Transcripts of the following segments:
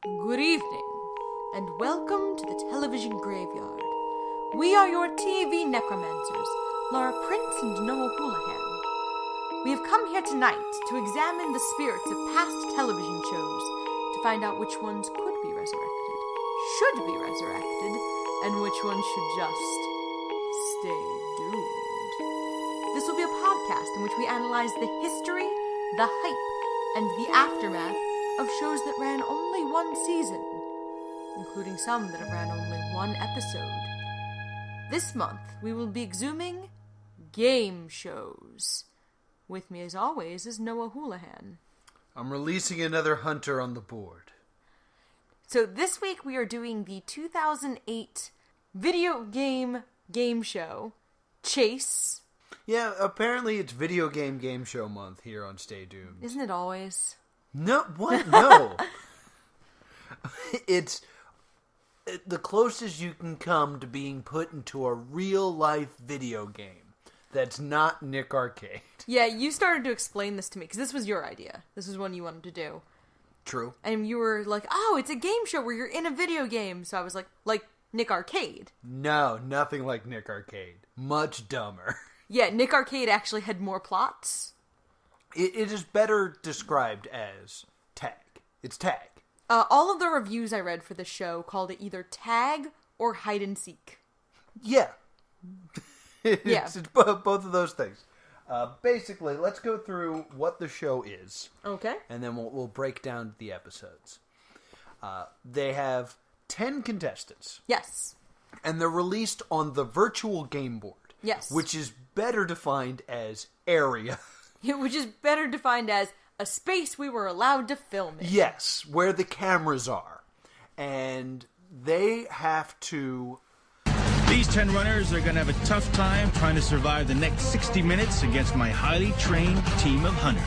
Good evening, and welcome to the television graveyard. We are your TV necromancers, Laura Prince and Noah Houlihan. We have come here tonight to examine the spirits of past television shows to find out which ones could be resurrected, should be resurrected, and which ones should just stay doomed. This will be a podcast in which we analyze the history, the hype, and the aftermath of shows that ran only one season, including some that have ran only one episode. This month, we will be exhuming game shows. With me, as always, is Noah Houlihan. I'm releasing another hunter on the board. So this week, we are doing the 2008 video game show, Chase. Yeah, apparently it's video game show month here on Stay Doomed. Isn't it always? No, what? No. It's the closest you can come to being put into a real-life video game that's not Nick Arcade. Yeah, you started to explain this to me, because this was your idea. This was one you wanted to do. True. And you were like, oh, it's a game show where you're in a video game. So I was like Nick Arcade. No, nothing like Nick Arcade. Much dumber. Yeah, Nick Arcade actually had more plots. It is better described as tag. It's tag. All of the reviews I read for the show called it either tag or hide and seek. Yeah. Yeah. It's both of those things. Basically, let's go through what the show is. Okay. And then we'll break down the episodes. They have 10 contestants. Yes. And they're released on the virtual game board. Yes. Which is better defined as area. Which is better defined as a space we were allowed to film in. Yes, where the cameras are. And they have to... These 10 runners are going to have a tough time trying to survive the next 60 minutes against my highly trained team of hunters.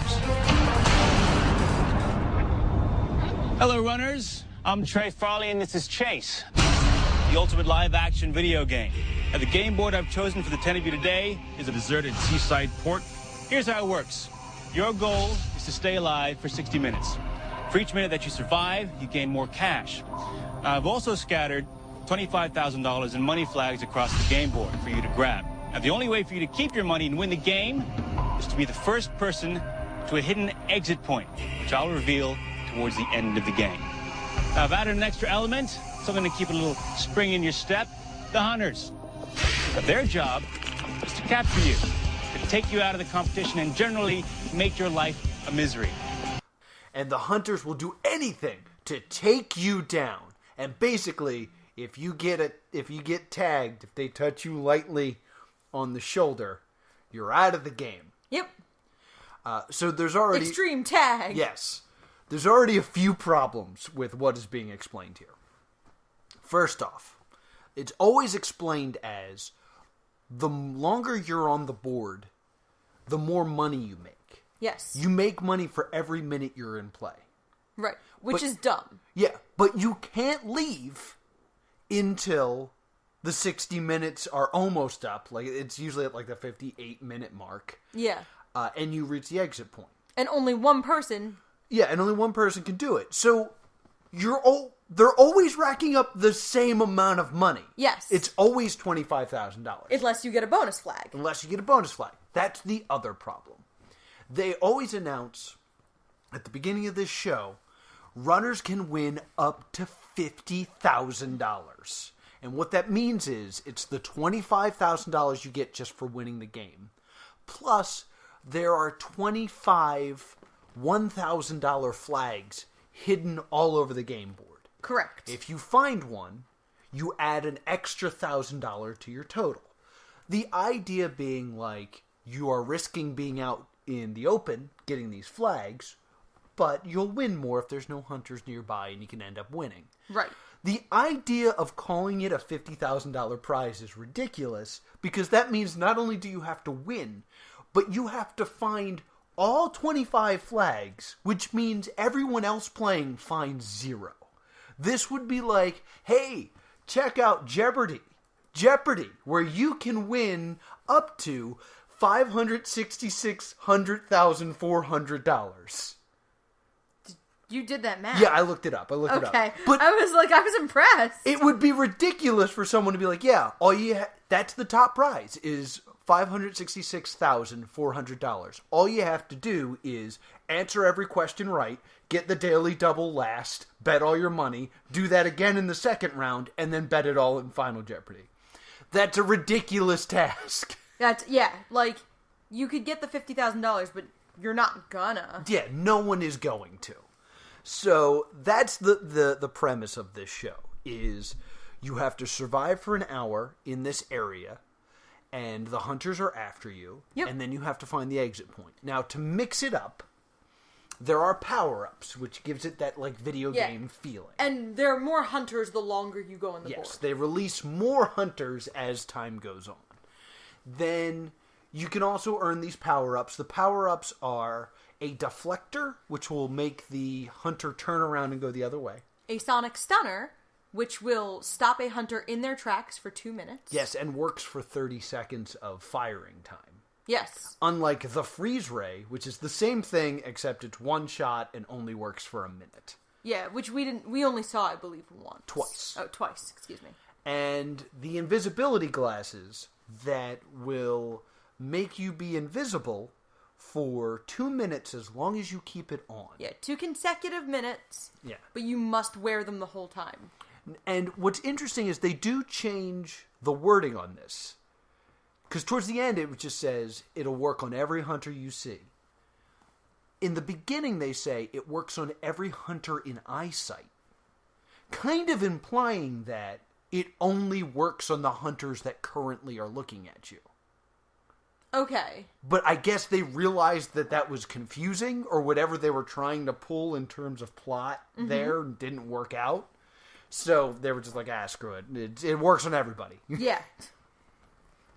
Hello, runners. I'm Trey Farley, and this is Chase, the ultimate live-action video game. Now, the game board I've chosen for the 10 of you today is a deserted seaside port. Here's how it works. Your goal is to stay alive for 60 minutes. For each minute that you survive, you gain more cash. I've also scattered $25,000 in money flags across the game board for you to grab. Now, the only way for you to keep your money and win the game is to be the first person to a hidden exit point, which I'll reveal towards the end of the game. Now, I've added an extra element, something to keep a little spring in your step. The hunters. Now, their job is to capture you, to take you out of the competition and generally make your life a misery. And the hunters will do anything to take you down. And basically, if you get tagged, if they touch you lightly on the shoulder, you're out of the game. Yep. So there's already... Extreme tag. Yes. There's already a few problems with what is being explained here. First off, it's always explained as the longer you're on the board, the more money you make. Yes. You make money for every minute you're in play. Right. Which is dumb. Yeah, but you can't leave until the 60 minutes are almost up. Like, it's usually at like the 58-minute mark. Yeah. And you reach the exit point. And only one person. Yeah, and only one person can do it. So they're always racking up the same amount of money. Yes. It's always $25,000. Unless you get a bonus flag. Unless you get a bonus flag. That's the other problem. They always announce at the beginning of this show, runners can win up to $50,000. And what that means is it's the $25,000 you get just for winning the game. Plus, there are 25 $1,000 flags hidden all over the game board. Correct. If you find one, you add an extra $1,000 to your total. The idea being like, you are risking being out in the open, getting these flags, but you'll win more if there's no hunters nearby and you can end up winning. Right. The idea of calling it a $50,000 prize is ridiculous, because that means not only do you have to win, but you have to find all 25 flags, which means everyone else playing finds 0. This would be like, hey, check out Jeopardy! Where you can win up to $566,400. You did that math. Yeah, I looked it up. Okay. But I was impressed. it would be ridiculous for someone to be like, yeah, that's the top prize is $566,400. All you have to do is answer every question right, get the daily double last, bet all your money, do that again in the second round, and then bet it all in Final Jeopardy. That's a ridiculous task. Like, you could get the $50,000, but you're not gonna. Yeah, no one is going to. So that's the premise of this show, is you have to survive for an hour in this area, and the hunters are after you, and then you have to find the exit point. Now, to mix it up, there are power-ups, which gives it that, like, video game feeling. And there are more hunters the longer you go on the board. Yes, they release more hunters as time goes on. Then you can also earn these power-ups. The power-ups are a deflector, which will make the hunter turn around and go the other way. A sonic stunner, which will stop a hunter in their tracks for 2 minutes. Yes, and works for 30 seconds of firing time. Yes. Unlike the freeze ray, which is the same thing, except it's one shot and only works for a minute. Yeah, which we only saw, I believe, once. Twice. Oh, twice, excuse me. And the invisibility glasses that will make you be invisible for 2 minutes as long as you keep it on. Yeah, 2 consecutive minutes. Yeah. But you must wear them the whole time. And what's interesting is they do change the wording on this. Because towards the end, it just says, it'll work on every hunter you see. In the beginning, they say, it works on every hunter in eyesight. Kind of implying that it only works on the hunters that currently are looking at you. Okay. But I guess they realized that was confusing, or whatever they were trying to pull in terms of plot there didn't work out. So they were just like, screw it. It works on everybody. Yeah.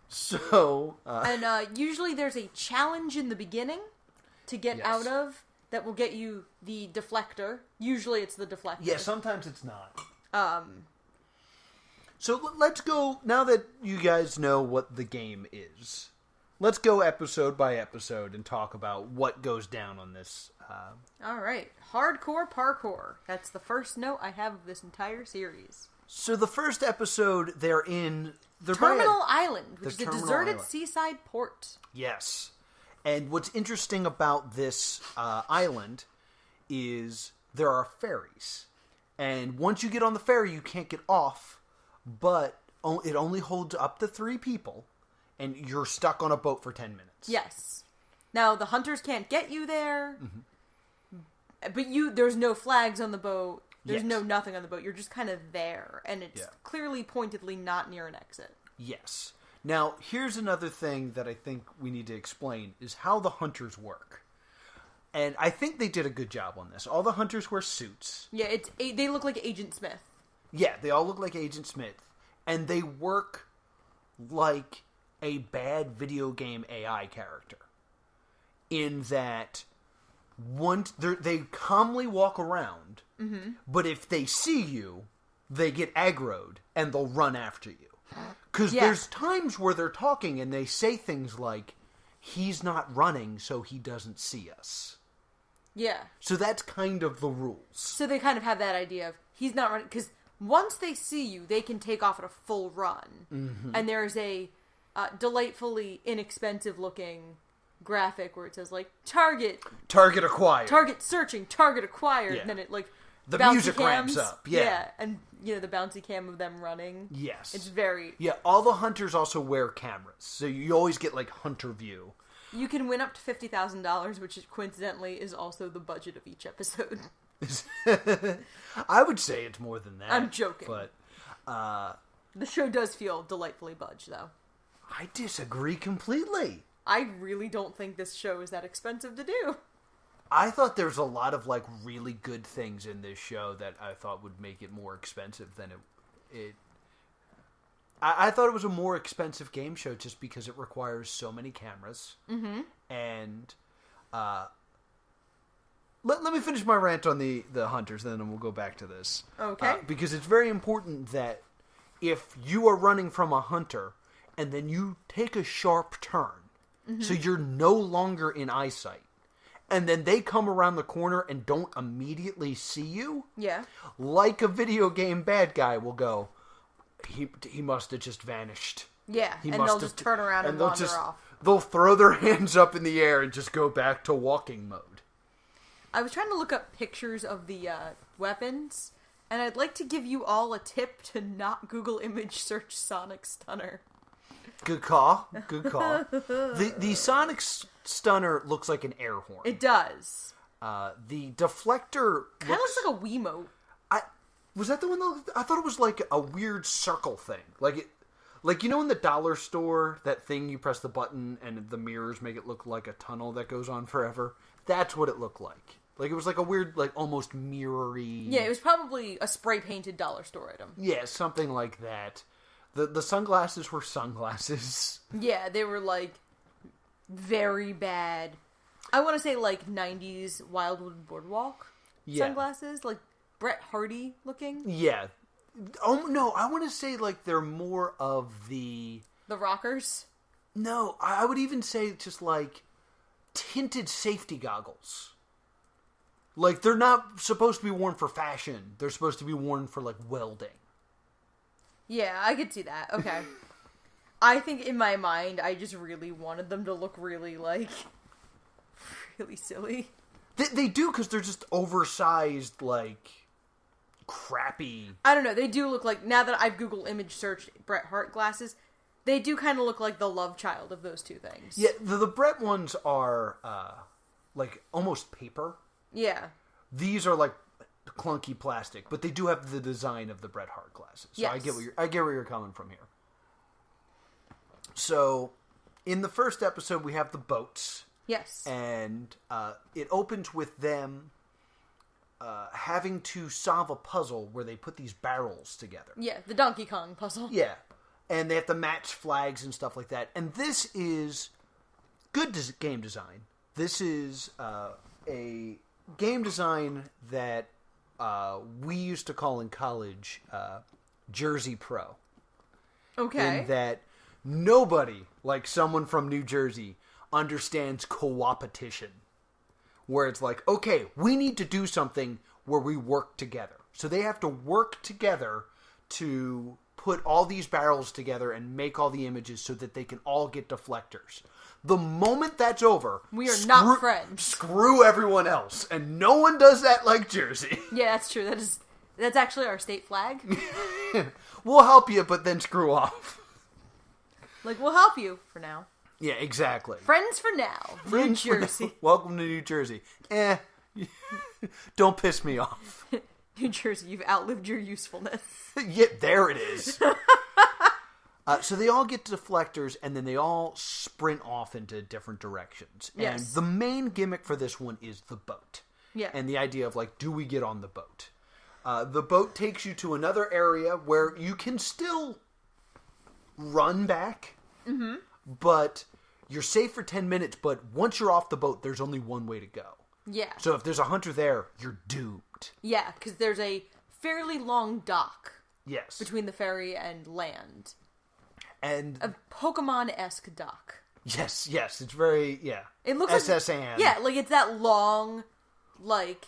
So... and usually there's a challenge in the beginning to get out of that will get you the deflector. Usually it's the deflector. Yeah, sometimes it's not. So let's go, now that you guys know what the game is, let's go episode by episode and talk about what goes down on this. All right. Hardcore parkour. That's the first note I have of this entire series. So the first episode, they're Terminal Island, which is a deserted island. Seaside port. Yes. And what's interesting about this island is there are ferries. And once you get on the ferry, you can't get off, but it only holds up to 3 people, and you're stuck on a boat for 10 minutes. Yes. Now, the hunters can't get you there, but there's no flags on the boat. There's no nothing on the boat. You're just kind of there, and it's clearly pointedly not near an exit. Yes. Now, here's another thing that I think we need to explain, is how the hunters work. And I think they did a good job on this. All the hunters wear suits. Yeah, they look like Agent Smith. Yeah, they all look like Agent Smith. And they work like a bad video game AI character. In that, they calmly walk around, but if they see you, they get aggroed, and they'll run after you. Because there's times where they're talking, and they say things like, he's not running, so he doesn't see us. Yeah. So that's kind of the rules. So they kind of have that idea of, he's not running, because once they see you, they can take off at a full run. Mm-hmm. And there's a delightfully inexpensive-looking graphic where it says, like, target acquired, target searching, target acquired, and then it, like, the music ramps up. And the bouncy cam of them running. Yes, it's very all the hunters also wear cameras, so you always get like hunter view. You can win up to $50,000, which coincidentally is also the budget of each episode. I would say it's more than that. I'm joking, but the show does feel delightfully budged, though. I disagree completely. I really don't think this show is that expensive to do. I thought there was a lot of like really good things in this show that I thought would make it more expensive than it. I thought it was a more expensive game show just because it requires so many cameras. Mm-hmm. And let me finish my rant on the hunters, then we'll go back to this. Okay. Because it's very important that if you are running from a hunter and then you take a sharp turn, so you're no longer in eyesight, and then they come around the corner and don't immediately see you. Yeah. Like a video game bad guy will go, he must have just vanished. Yeah, and they'll just turn around and wander off. They'll throw their hands up in the air and just go back to walking mode. I was trying to look up pictures of the weapons, and I'd like to give you all a tip to not Google image search Sonic Stunner. Good call. Good call. The Sonic Stunner looks like an air horn. It does. The deflector kind of looks like a Wiimote. Was that the one that I thought it was like a weird circle thing. Like you know in the dollar store, that thing you press the button and the mirrors make it look like a tunnel that goes on forever? That's what it looked like. Like it was like a weird, like almost mirror-y... Yeah, it was probably a spray-painted dollar store item. Yeah, something like that. The sunglasses were sunglasses. Yeah, they were like very bad. I want to say like 90s Wildwood Boardwalk sunglasses, like Bret Hardy looking. Yeah. Oh no, I want to say like they're more of the rockers. No, I would even say just like tinted safety goggles. Like they're not supposed to be worn for fashion. They're supposed to be worn for like welding. Yeah, I could see that. Okay. I think in my mind, I just really wanted them to look really, like, really silly. They do, because they're just oversized, like, crappy... I don't know, they do look like, now that I've Google image searched Bret Hart glasses, they do kind of look like the love child of those two things. Yeah, the Bret ones are, like, almost paper. Yeah. These are, like, clunky plastic, but they do have the design of the Bret Hart glasses. So yes. I get where you're coming from here. So, in the first episode, we have the boats. Yes. And it opens with them having to solve a puzzle where they put these barrels together. Yeah, the Donkey Kong puzzle. Yeah. And they have to match flags and stuff like that. And this is good game design. This is a game design that we used to call in college Jersey Pro. Okay. In that nobody, like someone from New Jersey, understands co-opetition. Where it's like, okay, we need to do something where we work together. So they have to work together to put all these barrels together and make all the images so that they can all get deflectors. The moment that's over... We are not friends. Screw everyone else. And no one does that like Jersey. Yeah, that's true. That's actually our state flag. We'll help you, but then screw off. Like, we'll help you for now. Yeah, exactly. Friends for now. Friends New Jersey. Welcome to New Jersey. Don't piss me off. New Jersey, you've outlived your usefulness. Yeah, there it is. So they all get deflectors, and then they all sprint off into different directions. Yes. And the main gimmick for this one is the boat. Yeah. And the idea of, like, do we get on the boat? The boat takes you to another area where you can still run back. Mm-hmm. But you're safe for 10 minutes, but once you're off the boat, there's only one way to go. Yeah. So if there's a hunter there, you're doomed. Yeah, because there's a fairly long dock. Yes. Between the ferry and land. And a Pokemon-esque dock. Yes, it's very, yeah. It looks SS like... Anne. Yeah, like it's that long, like,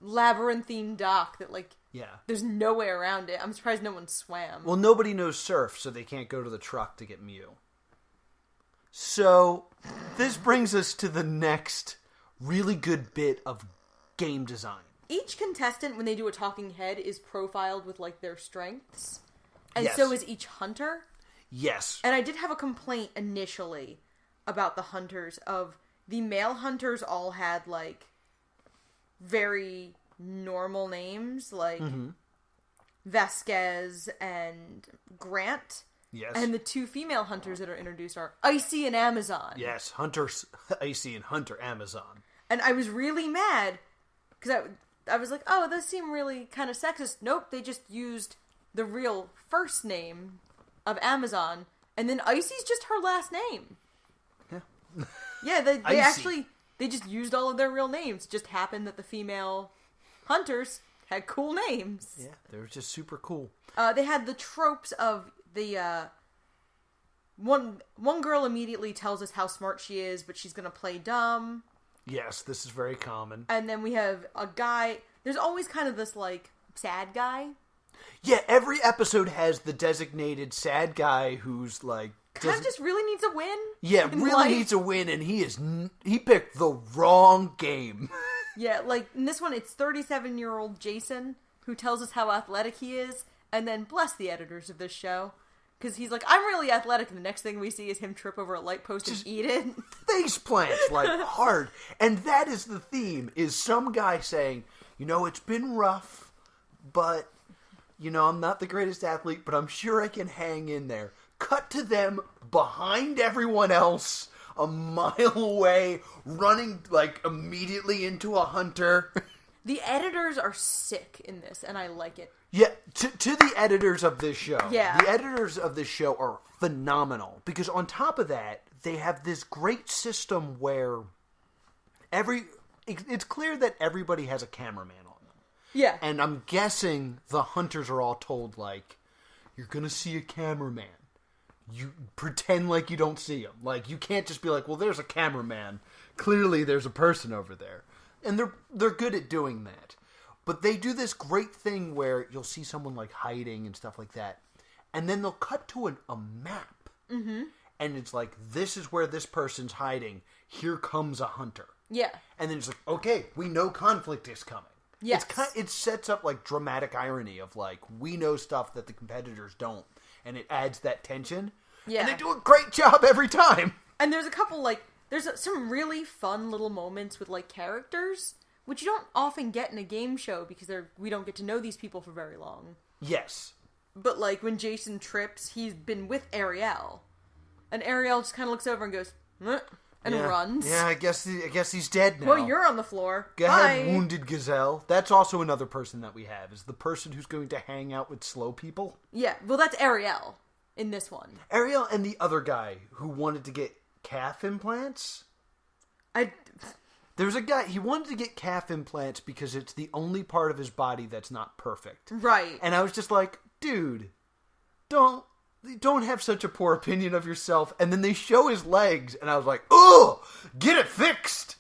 labyrinthine dock that, like... Yeah. There's no way around it. I'm surprised no one swam. Well, nobody knows surf, so they can't go to the truck to get Mew. So, this brings us to the next really good bit of game design. Each contestant, when they do a talking head, is profiled with, like, their strengths. And yes. so is each hunter. Yes. And I did have a complaint initially about the hunters of the male hunters all had, like, very normal names, like Vasquez and Grant. Yes. And the two female hunters that are introduced are Icy and Amazon. Yes, Hunter Icy and Hunter Amazon. And I was really mad because I was like, oh, those seem really kind of sexist. Nope, they just used the real first name of Amazon, and then Icy's just her last name. Yeah. Yeah, they actually, they just used all of their real names. It just happened that the female hunters had cool names. Yeah, they were just super cool. They had the tropes of the, one girl immediately tells us how smart she is, but she's gonna play dumb. Yes, this is very common. And then we have a guy... There's always kind of this, like, sad guy. Yeah, every episode has the designated sad guy who's, like... Kind of just really needs a win. Yeah, really needs a win, and he picked the wrong game. Yeah, like, in this one, it's 37-year-old Jason, who tells us how athletic he is, and then bless the editors of this show. Because he's like, I'm really athletic, and the next thing we see is him trip over a light post and eat it. Face plants, like, hard. And that is the theme, is some guy saying, it's been rough, but, I'm not the greatest athlete, but I'm sure I can hang in there. Cut to them behind everyone else, a mile away, running, like, immediately into a hunter. The editors are sick in this, and I like it. Yeah, to the editors of this show. Yeah. The editors of this show are phenomenal. Because on top of that, they have this great system where it's clear that everybody has a cameraman on them. Yeah. And I'm guessing the hunters are all told, like, you're going to see a cameraman. You pretend like you don't see him. Like, you can't just be like, well, there's a cameraman. Clearly there's a person over there. And they're good at doing that. But they do this great thing where you'll see someone, like, hiding and stuff like that. And then they'll cut to a map. Mm-hmm. And it's like, this is where this person's hiding. Here comes a hunter. Yeah. And then it's like, okay, we know conflict is coming. Yes. It sets up, like, dramatic irony of, like, we know stuff that the competitors don't. And it adds that tension. Yeah. And they do a great job every time. And there's a couple, like, there's some really fun little moments with, like, characters, which you don't often get in a game show because we don't get to know these people for very long. Yes. But, like, when Jason trips, he's been with Ariel. And Ariel just kind of looks over and goes, and runs. Yeah, I guess he's dead now. Well, you're on the floor. Go Bye. ahead, wounded gazelle. That's also another person that we have, is the person who's going to hang out with slow people. Yeah, well, that's Ariel in this one. Ariel and the other guy who wanted to get calf implants. There's a guy, he wanted to get calf implants because it's the only part of his body that's not perfect. Right. And I was just like, dude, don't have such a poor opinion of yourself. And then they show his legs, and I was like, oh, get it fixed.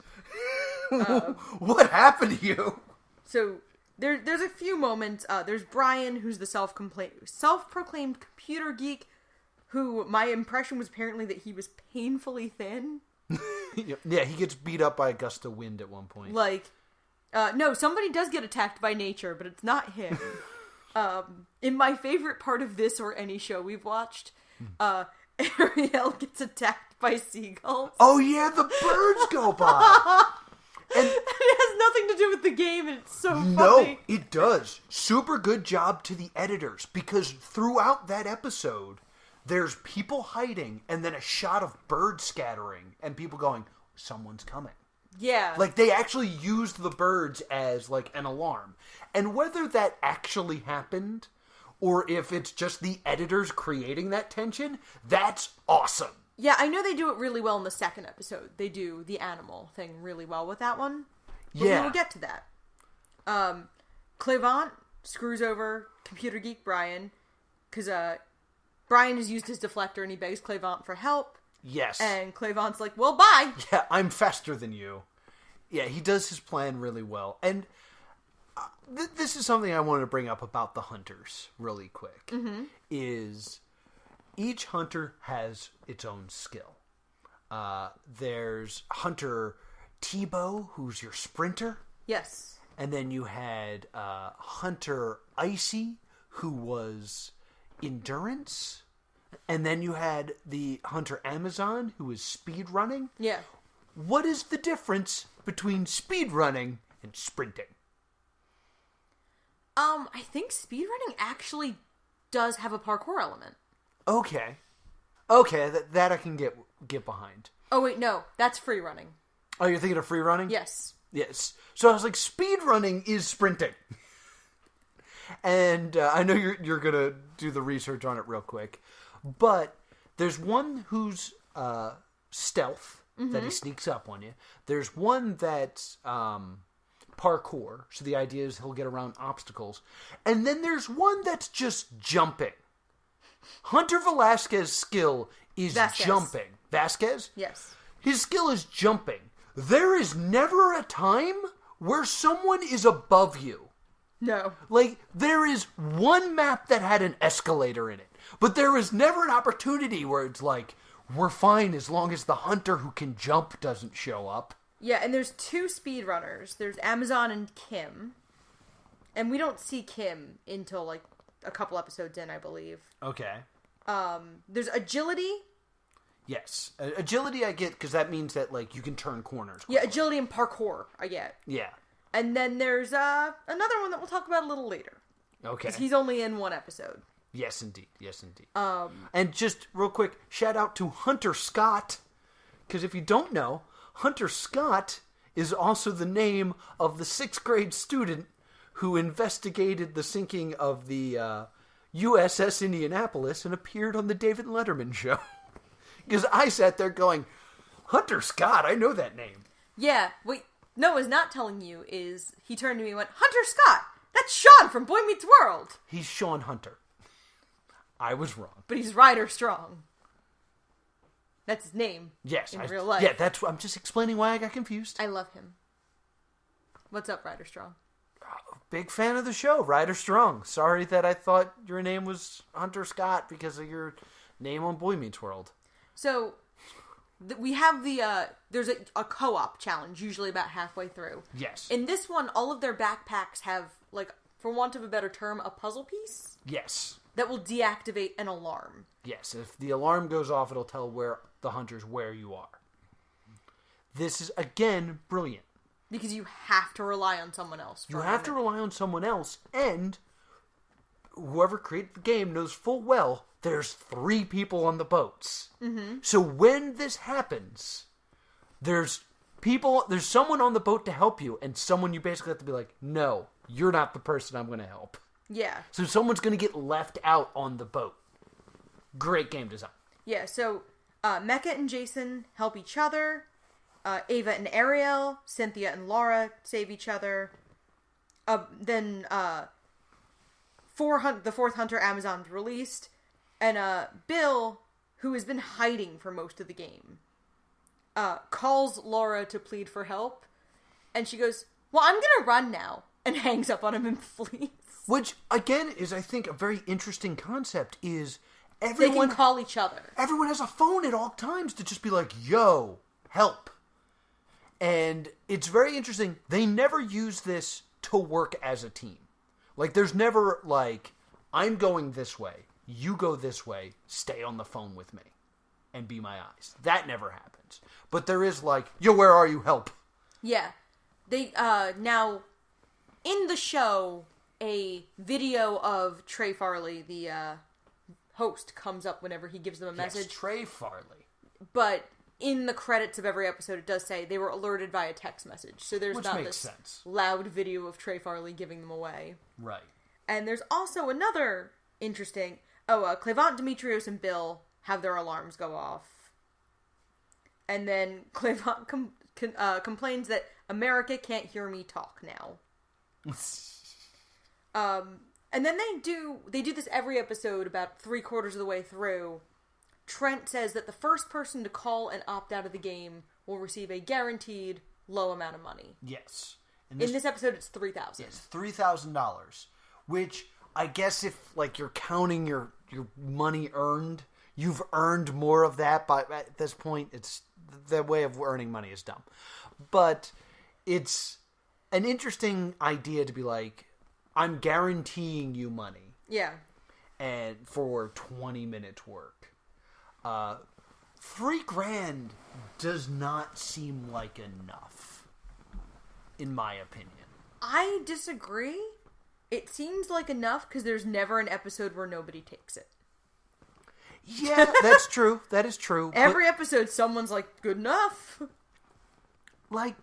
What happened to you? So there's a few moments. There's Brian, who's the self-proclaimed computer geek, who my impression was apparently that he was painfully thin. Yeah, he gets beat up by a gust of wind at one point. Like, no, somebody does get attacked by nature, but it's not him. In my favorite part of this or any show we've watched, Ariel gets attacked by seagulls. Oh yeah, the birds go by. And it has nothing to do with the game, and it's so funny. No, it does. Super good job to the editors, because throughout that episode, there's people hiding, and then a shot of birds scattering, and people going, someone's coming. Yeah. Like, they actually used the birds as, like, an alarm. And whether that actually happened, or if it's just the editors creating that tension, that's awesome. Yeah, I know they do it really well in the second episode. They do the animal thing really well with that one. But yeah. we will get to that. Clevant screws over Computer Geek Brian, because Brian has used his deflector and he begs Clevant for help. Yes. And Clevant's like, well, bye. Yeah, I'm faster than you. Yeah, he does his plan really well. And this is something I wanted to bring up about the hunters really quick. Mm-hmm. Is each hunter has its own skill. There's Hunter Tebow, who's your sprinter. Yes. And then you had Hunter Icy, who was endurance. And then you had the Hunter Amazon, who is speed running. Yeah. What is the difference between speed running and sprinting? I think speed running actually does have a parkour element. Okay, that I can get behind. Oh wait, no, that's free running. Oh, you're thinking of free running? Yes. Yes. So I was like, speed running is sprinting. And I know you're gonna do the research on it real quick, but there's one who's stealth, that he sneaks up on you. There's one that's parkour, so the idea is he'll get around obstacles. And then there's one that's just jumping. Hunter Velasquez's skill is jumping. Vasquez? Yes. His skill is jumping. there is never a time where someone is above you. No. Like, there is one map that had an escalator in it, but there is never an opportunity where it's like, we're fine as long as the hunter who can jump doesn't show up. Yeah, and there's 2 speedrunners. There's Amazon and Kim. And we don't see Kim until, like, a couple episodes in, I believe. Okay. There's Agility. Yes. Agility I get, because that means that, like, you can turn corners quickly. Yeah, Agility and Parkour I get. Yeah. And then there's another one that we'll talk about a little later. Okay. Because he's only in 1 episode. Yes, indeed. And just real quick, shout out to Hunter Scott. Because if you don't know, Hunter Scott is also the name of the 6th grade student who investigated the sinking of the USS Indianapolis and appeared on the David Letterman show. Because I sat there going, Hunter Scott, I know that name. Yeah, what Noah's not telling you is he turned to me and went, Hunter Scott! That's Sean from Boy Meets World! He's Sean Hunter. I was wrong. But he's Ryder Strong. That's his name. Yes. In real life. Yeah, I'm just explaining why I got confused. I love him. What's up, Ryder Strong? Big fan of the show, Ryder Strong. Sorry that I thought your name was Hunter Scott because of your name on Boy Meets World. So, we have there's a co-op challenge, usually about halfway through. Yes. In this one, all of their backpacks have, like, for want of a better term, a puzzle piece. Yes. That will deactivate an alarm. Yes, if the alarm goes off, it'll tell the hunters where you are. This is, again, brilliant. Because you have to rely on someone else. You have to rely on someone else, and whoever created the game knows full well there's 3 people on the boats. Mm-hmm. So when this happens, there's someone on the boat to help you, and someone you basically have to be like, no, you're not the person I'm going to help. Yeah. So someone's going to get left out on the boat. Great game design. Yeah, so Mecca and Jason help each other. Ava and Ariel, Cynthia and Laura save each other. Then the 4th Hunter Amazon's released. And Bill, who has been hiding for most of the game, calls Laura to plead for help. And she goes, well, I'm going to run now. And hangs up on him and flees. Which, again, is, I think, a very interesting concept, is they can call each other. Everyone has a phone at all times to just be like, yo, help. And it's very interesting. They never use this to work as a team. Like, there's never, like, I'm going this way, you go this way, stay on the phone with me, and be my eyes. That never happens. But there is, like, yo, where are you? Help. Yeah. They, now, in the show, a video of Trey Farley, the host, comes up whenever he gives them a message. Yes, Trey Farley. But in the credits of every episode, it does say they were alerted via text message. So there's not this loud video of Trey Farley giving them away. Right. And there's also another interesting... Clevant, Demetrios, and Bill have their alarms go off. And then Clevant complains that America can't hear me talk now. And then they do this every episode about 3/4 of the way through. Trent says that the first person to call and opt out of the game will receive a guaranteed low amount of money. Yes. In this episode, it's $3,000. Yes, $3,000. Which, I guess if, like, you're counting your money earned, you've earned more of that, but at this point, it's the way of earning money is dumb. But it's an interesting idea to be like, I'm guaranteeing you money. Yeah. And for 20 minutes work. $3,000 does not seem like enough, in my opinion. I disagree. It seems like enough because there's never an episode where nobody takes it. Yeah, that's true. That is true. Every episode, someone's like, good enough. Like,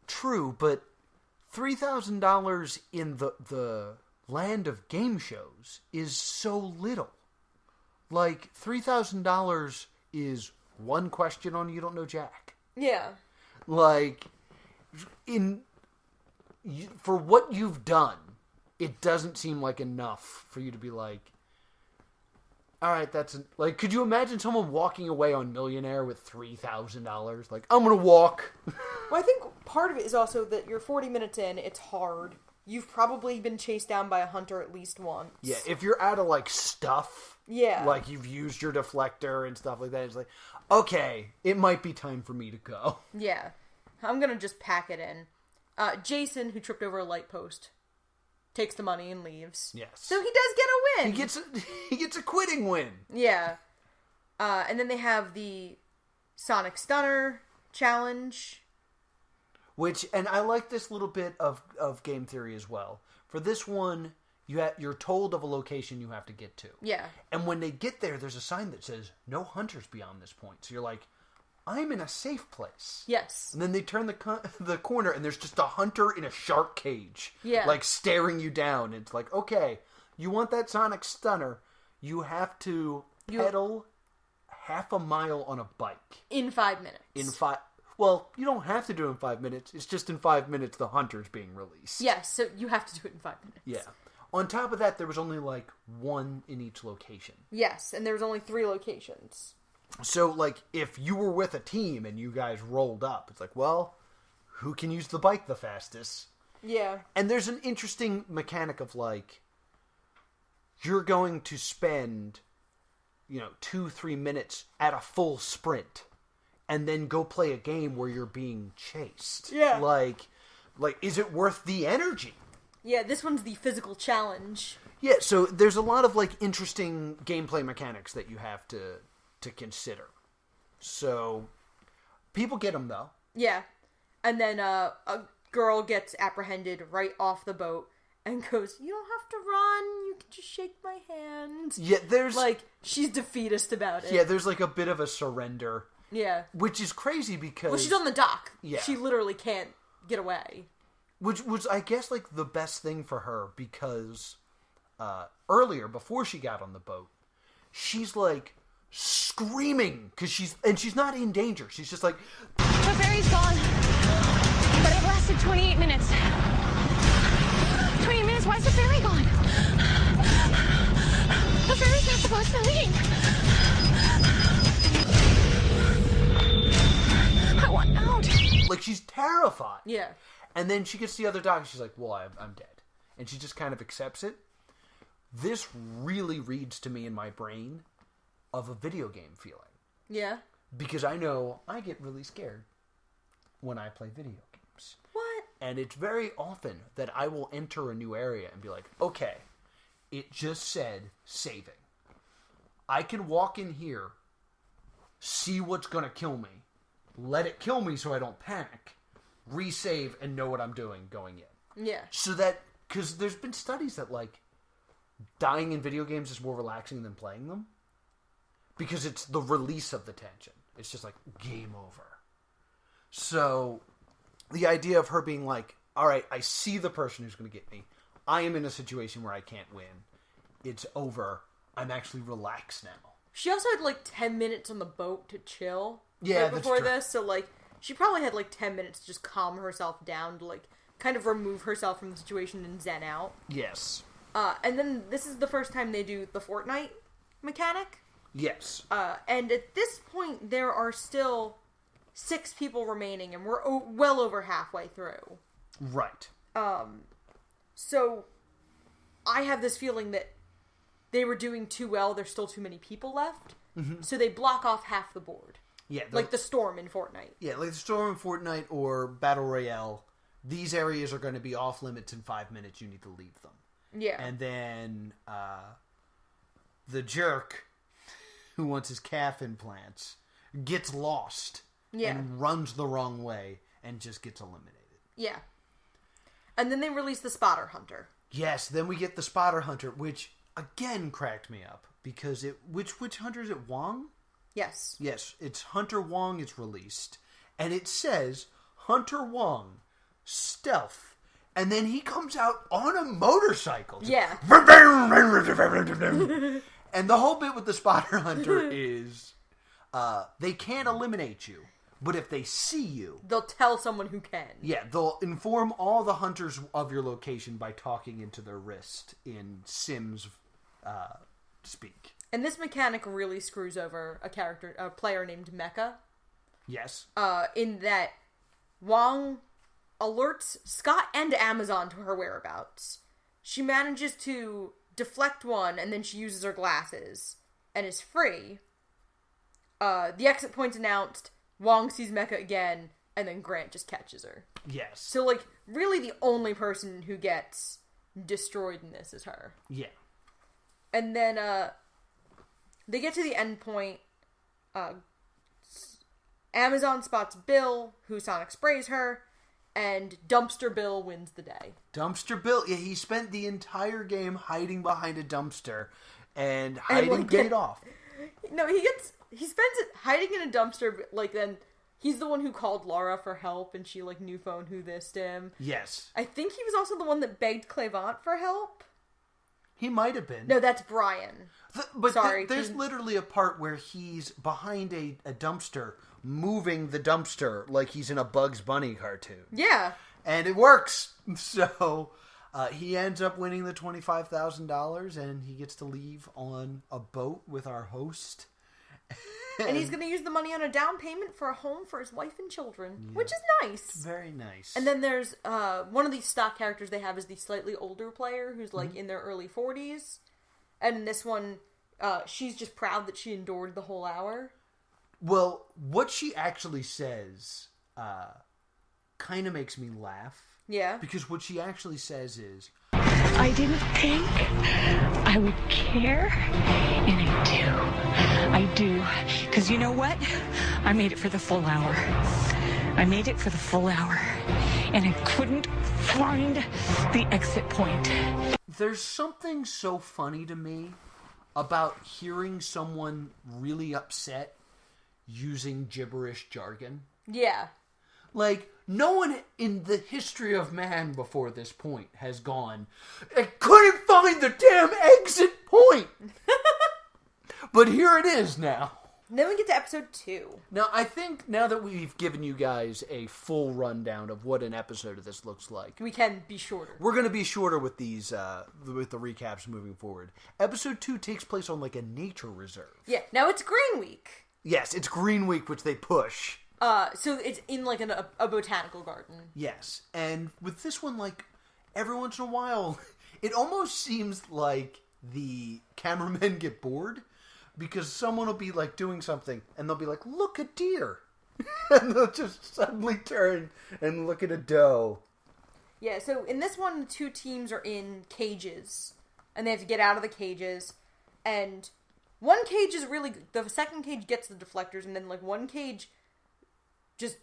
true, but $3,000 in the land of game shows is so little. Like, $3,000 is one question on You Don't Know Jack. Yeah. Like, for what you've done, it doesn't seem like enough for you to be like, All right, like, could you imagine someone walking away on Millionaire with $3,000? Like, I'm gonna walk. Well, I think part of it is also that you're 40 minutes in, it's hard. You've probably been chased down by a hunter at least once. Yeah, if you're out of, like, stuff, yeah, like you've used your deflector and stuff like that, it's like, okay, it might be time for me to go. Yeah, I'm gonna just pack it in. Jason, who tripped over a light post, takes the money and leaves. Yes. So he does get a win. He gets a quitting win. Yeah. And then they have the Sonic Stunner challenge. And I like this little bit of game theory as well. For this one, you're told of a location you have to get to. Yeah. And when they get there, there's a sign that says, no hunters beyond this point. So you're like, I'm in a safe place. Yes. And then they turn the corner, and there's just a hunter in a shark cage. Yeah. Like, staring you down. It's like, okay, you want that Sonic Stunner, you have to pedal half a mile on a bike. In 5 minutes. Well, you don't have to do it in 5 minutes. It's just in 5 minutes the hunter's being released. Yes, so you have to do it in 5 minutes. Yeah. On top of that, there was only, like, one in each location. Yes, and there was only 3 locations. So, like, if you were with a team and you guys rolled up, it's like, well, who can use the bike the fastest? Yeah. And there's an interesting mechanic of, like, you're going to spend, 2-3 minutes at a full sprint and then go play a game where you're being chased. Yeah. Like, is it worth the energy? Yeah, this one's the physical challenge. Yeah, so there's a lot of, like, interesting gameplay mechanics that you have to consider. So, people get them, though. Yeah. And then a girl gets apprehended right off the boat and goes, you don't have to run, you can just shake my hand. Yeah, there's... Like, she's defeatist about it. Yeah, there's, like, a bit of a surrender. Yeah. Which is crazy because... Well, she's on the dock. Yeah. She literally can't get away. Which was, I guess, like, the best thing for her because earlier, before she got on the boat, she's, like, screaming because she's not in danger. She's just like, the ferry's gone, but it lasted 28 minutes. 28 minutes? Why is the ferry gone? The ferry's not supposed to leave. I want out. Like, she's terrified. Yeah. And then she gets to the other dock and she's like, well, I'm dead. And she just kind of accepts it. This really reads to me in my brain of a video game feeling. Yeah. Because I know I get really scared when I play video games. What? And it's very often that I will enter a new area and be like, okay, it just said saving. I can walk in here, see what's going to kill me, let it kill me so I don't panic, resave, and know what I'm doing going in. Yeah. So that, because there's been studies that, like, dying in video games is more relaxing than playing them. Because it's the release of the tension. It's just like, game over. So, the idea of her being like, alright, I see the person who's going to get me. I am in a situation where I can't win. It's over. I'm actually relaxed now. She also had, like, 10 minutes on the boat to chill. Yeah, right that's before true. this, so, like, she probably had, like, 10 minutes to just calm herself down, to, like, kind of remove herself from the situation and zen out. Yes. And then this is the first time they do the Fortnite mechanic. Yes. And at this point, there are still 6 people remaining, and we're well over halfway through. Right. So, I have this feeling that they were doing too well, there's still too many people left, so they block off half the board. Yeah. Like the Storm in Fortnite. Yeah, like the Storm in Fortnite or Battle Royale. These areas are going to be off limits in 5 minutes. You need to leave them. Yeah. And then the jerk who wants his calf implants gets lost and runs the wrong way and just gets eliminated. Yeah. And then they release the Spotter Hunter. Yes, then we get the Spotter Hunter, which again cracked me up because which hunter is it? Wong? Yes. Yes, it's Hunter Wong is released. And it says Hunter Wong stealth. And then he comes out on a motorcycle. Yeah. And the whole bit with the Spotter Hunter is they can't eliminate you, but if they see you, they'll tell someone who can. Yeah, they'll inform all the hunters of your location by talking into their wrist in Sims speak. And this mechanic really screws over a player named Mecha. Yes. In that Wong alerts Scott and Amazon to her whereabouts. She manages to deflect one, and then she uses her glasses, and is free. The exit point's announced, Wong sees Mecha again, and then Grant just catches her. Yes. So, like, really the only person who gets destroyed in this is her. Yeah. And then, they get to the end point. Amazon spots Bill, who Sonic sprays her, and Dumpster Bill wins the day. Dumpster Bill, yeah, he spent the entire game hiding behind a dumpster, and hiding paid off. No, he spends it hiding in a dumpster, like, then he's the one who called Laura for help, and she, like, new phone who thised him. Yes. I think he was also the one that begged Clévant for help. He might have been. No, that's Brian. There's literally a part where he's behind a dumpster, moving the dumpster like he's in a Bugs Bunny cartoon. Yeah. And it works. So he ends up winning the $25,000, and he gets to leave on a boat with our host. And he's going to use the money on a down payment for a home for his wife and children, which is nice. Very nice. And then there's one of these stock characters they have is the slightly older player who's like in their early 40s. And in this one, she's just proud that she endured the whole hour. Well, what she actually says kind of makes me laugh. Yeah. Because what she actually says is, I didn't think I would care, and I do. I do. Because you know what? I made it for the full hour. I made it for the full hour, and I couldn't find the exit point. There's something so funny to me about hearing someone really upset using gibberish jargon. Yeah. Like, no one in the history of man before this point has gone, I couldn't find the damn exit point! But here it is now. Then we get to episode 2. Now, I think now that we've given you guys a full rundown of what an episode of this looks like, We can be shorter. we're going to be shorter with these, with the recaps moving forward. Episode 2 takes place on, like, a nature reserve. Yeah, now it's Green Week. Yes, it's Green Week, which they push. So it's in, like, a botanical garden. Yes, and with this one, like, every once in a while, it almost seems like the cameramen get bored, because someone will be, like, doing something, and they'll be like, look, a deer! And they'll just suddenly turn and look at a doe. Yeah, so in this one, the two teams are in cages, and they have to get out of the cages, and one cage is really... The second cage gets the deflectors, and then, like, one cage just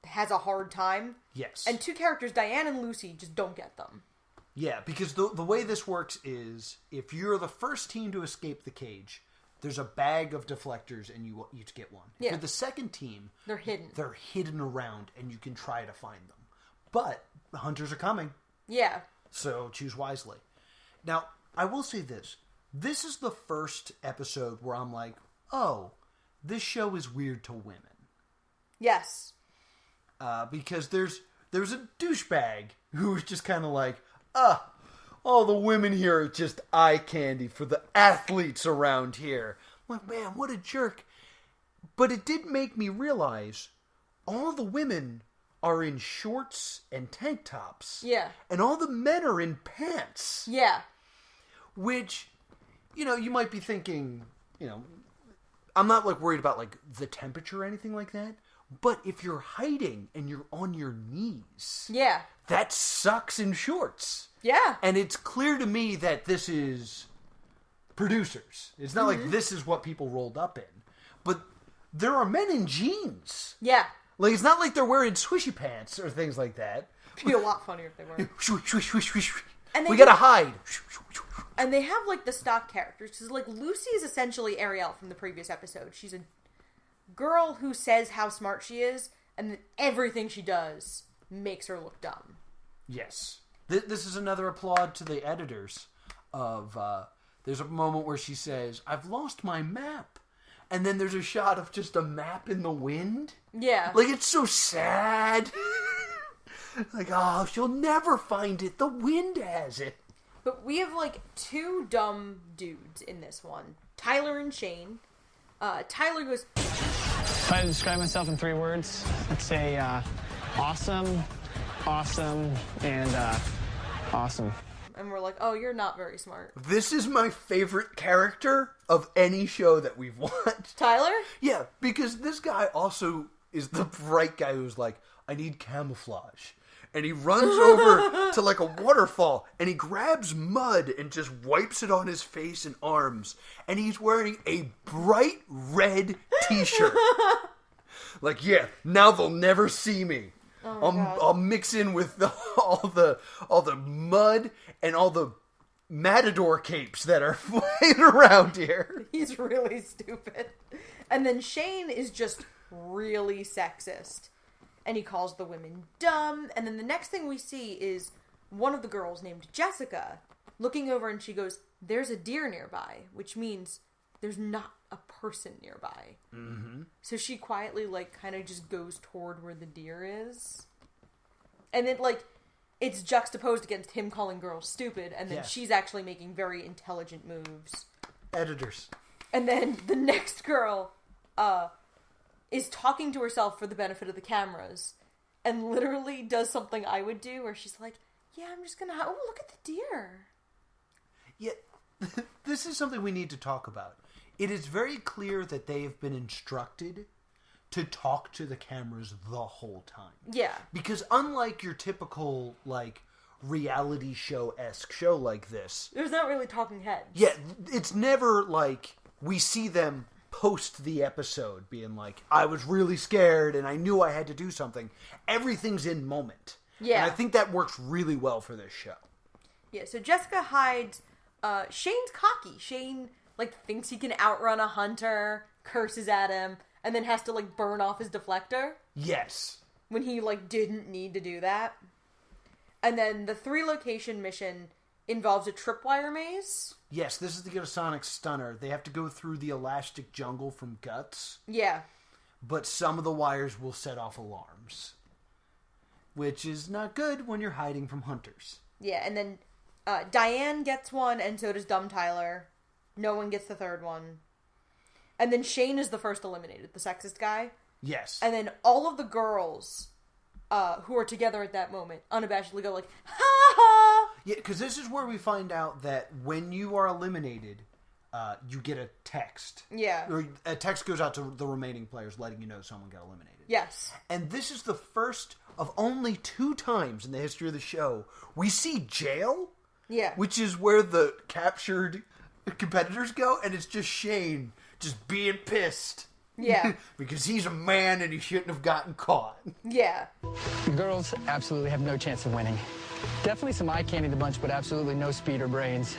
has a hard time. Yes. And two characters, Diane and Lucy, just don't get them. Yeah, because the way this works is, if you're the first team to escape the cage, there's a bag of deflectors, and you each get one. Yeah. If you're the second team... They're hidden. They're hidden around, and you can try to find them. But the hunters are coming. Yeah. So choose wisely. Now, I will say this. This is the first episode where I'm like, oh, this show is weird to women. Yes. Because there's a douchebag who's just kind of like, all the women here are just eye candy for the athletes around here. I'm like, man, what a jerk. But it did make me realize all the women are in shorts and tank tops. Yeah. And all the men are in pants. Yeah. Which, you might be thinking, I'm not, like, worried about, like, the temperature or anything like that. But if you're hiding and you're on your knees... Yeah. That sucks in shorts. Yeah. And it's clear to me that this is producers. It's not like this is what people rolled up in. But there are men in jeans. Yeah. Like, it's not like they're wearing swishy pants or things like that. It'd be a lot funnier if they were. And we gotta hide. And they have, like, the stock characters. Because, like, Lucy is essentially Ariel from the previous episode. She's a girl who says how smart she is, and then everything she does makes her look dumb. Yes. This is another applaud to the editors of, there's a moment where she says, I've lost my map. And then there's a shot of just a map in the wind. Yeah. Like, it's so sad. Like, oh, she'll never find it. The wind has it. But we have, like, two dumb dudes in this one. Tyler and Shane. Tyler goes... If I had to describe myself in 3 words, I'd say awesome, awesome, and awesome. And we're like, oh, you're not very smart. This is my favorite character of any show that we've watched. Tyler? Yeah, because this guy also is the bright guy who's like, I need camouflage. And he runs over to like a waterfall and he grabs mud and just wipes it on his face and arms. And he's wearing a bright red t-shirt. Like, yeah, now they'll never see me. Oh I'll mix in with all the mud and all the matador capes that are flying around here. He's really stupid. And then Shane is just really sexist. And he calls the women dumb. And then the next thing we see is one of the girls named Jessica looking over and she goes, there's a deer nearby, which means there's not a person nearby. Mm-hmm. So she quietly, like, kind of just goes toward where the deer is. And then, like, it's juxtaposed against him calling girls stupid, and then she's actually making very intelligent moves. Editors. And then the next girl, is talking to herself for the benefit of the cameras, and literally does something I would do, where she's like, yeah, I'm just gonna, oh, look at the deer. Yeah, this is something we need to talk about. It is very clear that they have been instructed to talk to the cameras the whole time. Yeah. Because unlike your typical, like, reality show-esque show like this... There's not really talking heads. Yeah, it's never like we see them post the episode being like, I was really scared and I knew I had to do something. Everything's in moment. Yeah. And I think that works really well for this show. Yeah, so Jessica hides... Shane's cocky. Shane, like, thinks he can outrun a hunter, curses at him, and then has to, like, burn off his deflector. Yes. When he, like, didn't need to do that. And then the 3-location mission involves a tripwire maze. Yes, this is to get a sonic stunner. They have to go through the elastic jungle from Guts. Yeah. But some of the wires will set off alarms. Which is not good when you're hiding from hunters. Yeah, and then Diane gets one, and so does Dumb Tyler. No one gets the third one. And then Shane is the first eliminated, the sexist guy. Yes. And then all of the girls who are together at that moment unabashedly go like, ha ha! Yeah, because this is where we find out that when you are eliminated, you get a text. Yeah. Or a text goes out to the remaining players letting you know someone got eliminated. Yes. And this is the first of only 2 times in the history of the show we see jail. Yeah. Which is where the captured competitors go, and it's just Shane just being pissed. Yeah. Because he's a man and he shouldn't have gotten caught. Yeah. The girls absolutely have no chance of winning. Definitely some eye candy in the bunch, but absolutely no speed or brains.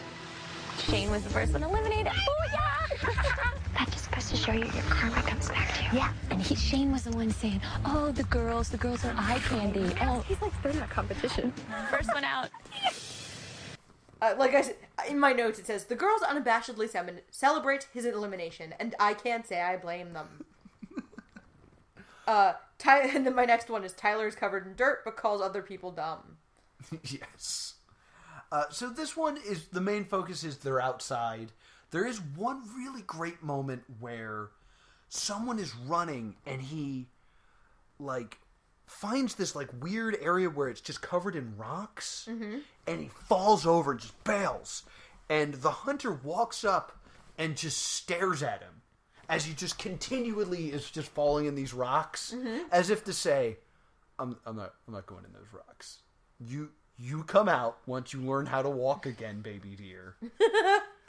Shane was the first one eliminated. Oh, yeah! That just goes to show you your karma comes back to you. Yeah, and Shane was the one saying, oh, the girls are eye candy. Oh, he's like third in the competition. First one out. Like I said, in my notes it says, the girls unabashedly celebrate his elimination, and I can't say I blame them. And then my next one is Tyler is covered in dirt but calls other people dumb. Yes. So this one is, the main focus is they're outside. There is one really great moment where someone is running and he, like, finds this, like, weird area where it's just covered in rocks. Mm-hmm. And he falls over and just bails. And the hunter walks up and just stares at him as he just continually is just falling in these rocks, as if to say, I'm not going in those rocks. You come out once you learn how to walk again, baby deer.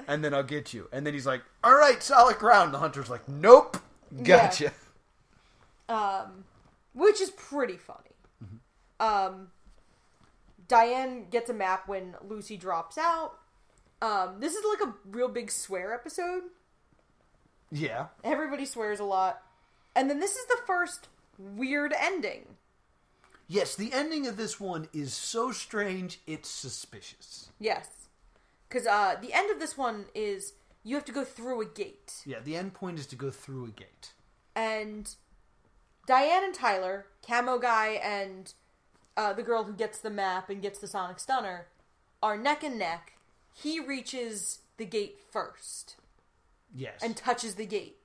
And then I'll get you. And then he's like, all right, solid ground. The hunter's like, nope, gotcha. Yeah. Which is pretty funny. Mm-hmm. Diane gets a map when Lucy drops out. This is like a real big swear episode. Yeah. Everybody swears a lot. And then this is the first weird ending. Yes, the ending of this one is so strange, it's suspicious. Yes. Because the end of this one is you have to go through a gate. Yeah, the end point is to go through a gate. And Diane and Tyler, Camo Guy and the girl who gets the map and gets the Sonic Stunner, are neck and neck. he reaches the gate first. Yes. And touches the gate.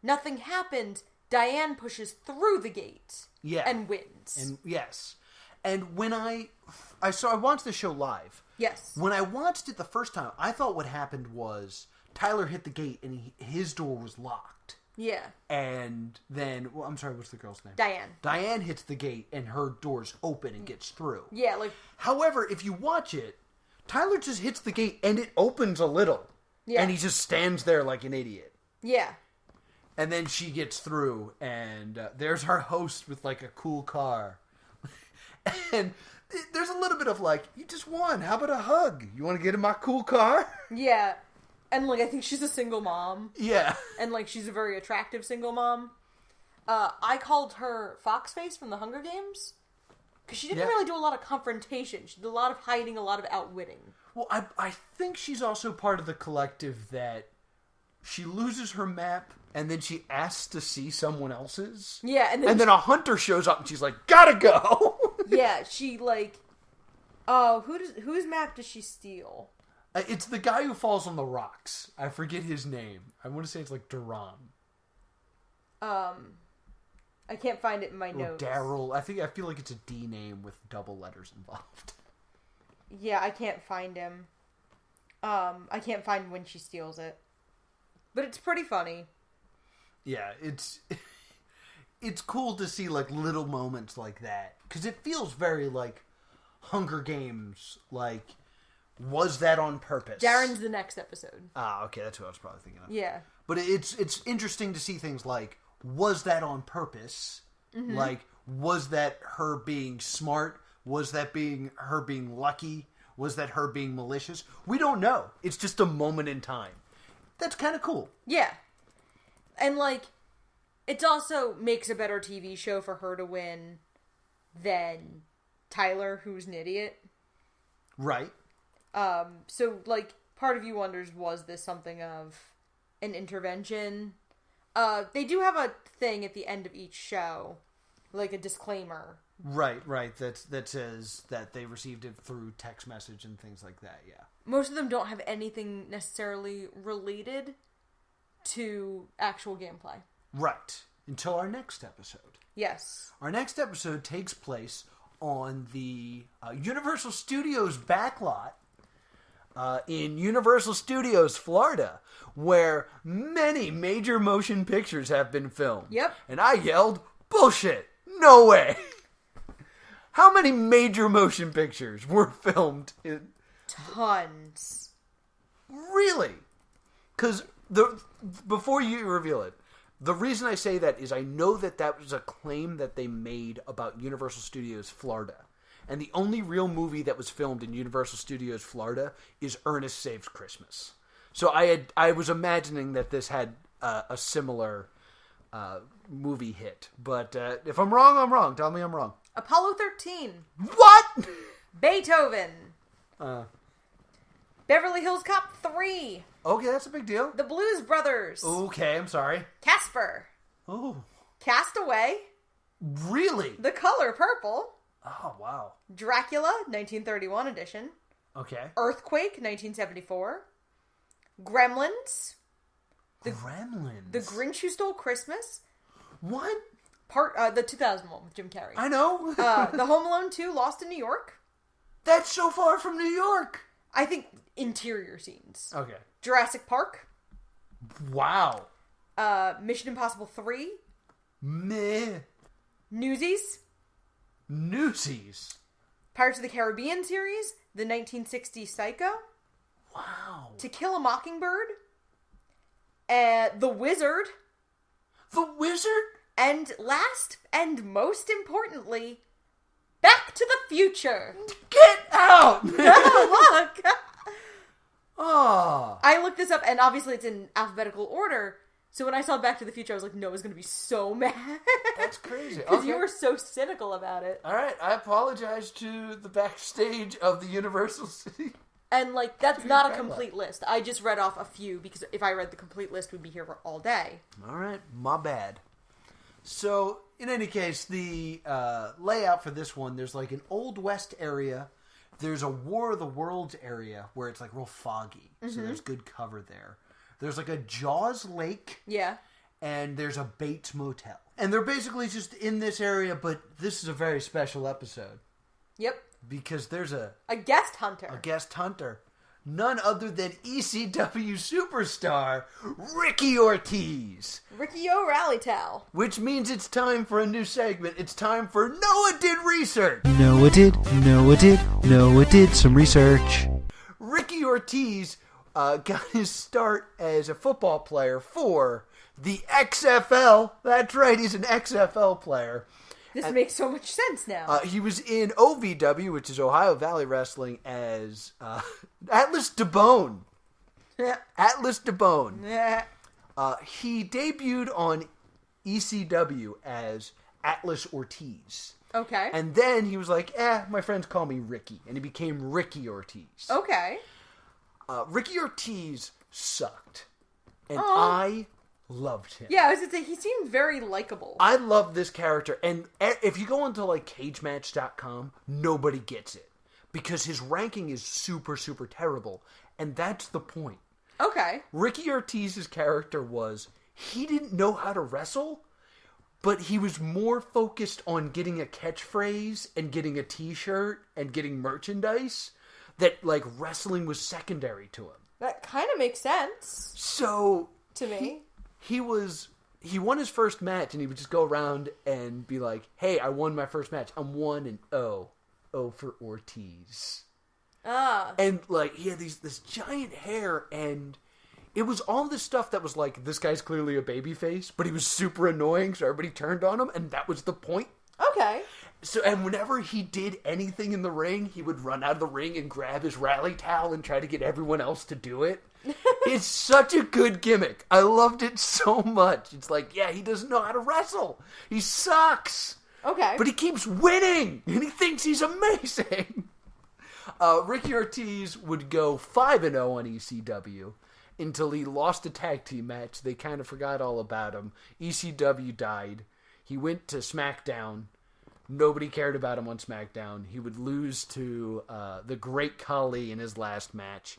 Nothing happened. Diane pushes through the gate. Yeah. And wins. And yes. And when I watched the show live. Yes. When I watched it the first time, I thought what happened was Tyler hit the gate and his door was locked. Yeah. And then, I'm sorry, what's the girl's name? Diane. Diane hits the gate and her door's open and gets through. Yeah, like... However, if you watch it, Tyler just hits the gate and it opens a little. Yeah. And he just stands there like an idiot. Yeah. And then she gets through and there's our host with like a cool car. And there's a little bit of like, you just won. How about a hug? You want to get in my cool car? Yeah. And like, I think she's a single mom. Yeah. And like, she's a very attractive single mom. I called her Foxface from the Hunger Games. Because she didn't really do a lot of confrontation. She did a lot of hiding, a lot of outwitting. Well, I think she's also part of the collective that she loses her map and then she asks to see someone else's. Yeah, and then a hunter shows up and she's like, gotta go! Yeah, she like... Oh, whose map does she steal? It's the guy who falls on the rocks. I forget his name. I want to say it's like Duran. I can't find it in my notes. Daryl. I feel like it's a D name with double letters involved. Yeah, I can't find him. I can't find when she steals it. But it's pretty funny. Yeah, it's cool to see like little moments like that. Because it feels very like Hunger Games. Like, was that on purpose? Darren's the next episode. Ah, okay, that's what I was probably thinking of. Yeah. But it's interesting to see things like, was that on purpose? Mm-hmm. Like, was that her being smart? Was that her being lucky? Was that her being malicious? We don't know. It's just a moment in time. That's kind of cool. Yeah. And, like, it also makes a better TV show for her to win than Tyler, who's an idiot. Right. So, like, part of you wonders, was this something of an intervention? They do have a thing at the end of each show, like a disclaimer. Right. That says that they received it through text message and things like that, yeah. Most of them don't have anything necessarily related to actual gameplay. Right. Until our next episode. Yes. Our next episode takes place on the Universal Studios backlot in Universal Studios, Florida, where many major motion pictures have been filmed. Yep. And I yelled, bullshit! No way! How many major motion pictures were filmed in... Tons. Really? Because before you reveal it, the reason I say that is I know that was a claim that they made about Universal Studios Florida. And the only real movie that was filmed in Universal Studios Florida is Ernest Saves Christmas. So I was imagining that this had a similar movie hit. But if I'm wrong, I'm wrong. Tell me I'm wrong. Apollo 13. What? Beethoven. Beverly Hills Cop 3. Okay, that's a big deal. The Blues Brothers. Okay, I'm sorry. Casper. Oh. Castaway. Really? The Color Purple. Oh, wow. Dracula, 1931 edition. Okay. Earthquake, 1974. Gremlins. Gremlins? The Grinch Who Stole Christmas. What? The 2001 with Jim Carrey. I know. The Home Alone 2, Lost in New York. That's so far from New York. I think interior scenes. Okay. Jurassic Park. Wow. Mission Impossible 3. Meh. Newsies. Pirates of the Caribbean series. The 1960s Psycho. Wow. To Kill a Mockingbird. The Wizard. The Wizard? And last and most importantly, Back to the Future. Get out! Oh, look! Oh. I looked this up, and obviously it's in alphabetical order. So when I saw Back to the Future, I was like, Noah's going to be so mad. That's crazy. Because you were so cynical about it. All right, I apologize to the backstage of the Universal City. And, like, that's not a complete list. I just read off a few, because if I read the complete list, we'd be here for all day. All right, my bad. So, in any case, the layout for this one, there's like an Old West area. There's a War of the Worlds area where it's like real foggy, so there's good cover there. There's like a Jaws Lake. Yeah. And there's a Bates Motel. And they're basically just in this area, but this is a very special episode. Yep. Because there's a guest hunter. A guest hunter. None other than ECW superstar Ricky Ortiz. Ricky O'Reilly-Tal. Which means it's time for a new segment. It's time for Noah Did Research. Noah did some research. Ricky Ortiz got his start as a football player for the XFL. That's right, he's an XFL player. This makes so much sense now. He was in OVW, which is Ohio Valley Wrestling, as Atlas DeBone. Atlas DeBone. He debuted on ECW as Atlas Ortiz. Okay. And then he was like, my friends call me Ricky. And he became Ricky Ortiz. Okay. Ricky Ortiz sucked. And I loved him. Yeah, I was going to say, he seemed very likable. I love this character. And if you go onto like cagematch.com, nobody gets it. Because his ranking is super, super terrible. And that's the point. Okay. Ricky Ortiz's character was, he didn't know how to wrestle, but he was more focused on getting a catchphrase and getting a t-shirt and getting merchandise, that like wrestling was secondary to him. That kind of makes sense. So to me. He won his first match, and he would just go around and be like, hey, I won my first match. I'm 1-0. O for Ortiz. And like he had this giant hair, and it was all this stuff that was like, this guy's clearly a babyface, but he was super annoying, so everybody turned on him, and that was the point. Okay. So, and whenever he did anything in the ring, he would run out of the ring and grab his rally towel and try to get everyone else to do it. It's such a good gimmick. I loved it so much. It's like, yeah, he doesn't know how to wrestle. He sucks. Okay. But he keeps winning, and he thinks he's amazing. Ricky Ortiz would go 5-0 on ECW until he lost a tag team match. They kind of forgot all about him. ECW died. He went to SmackDown. Nobody cared about him on SmackDown. He would lose to the Great Khali in his last match.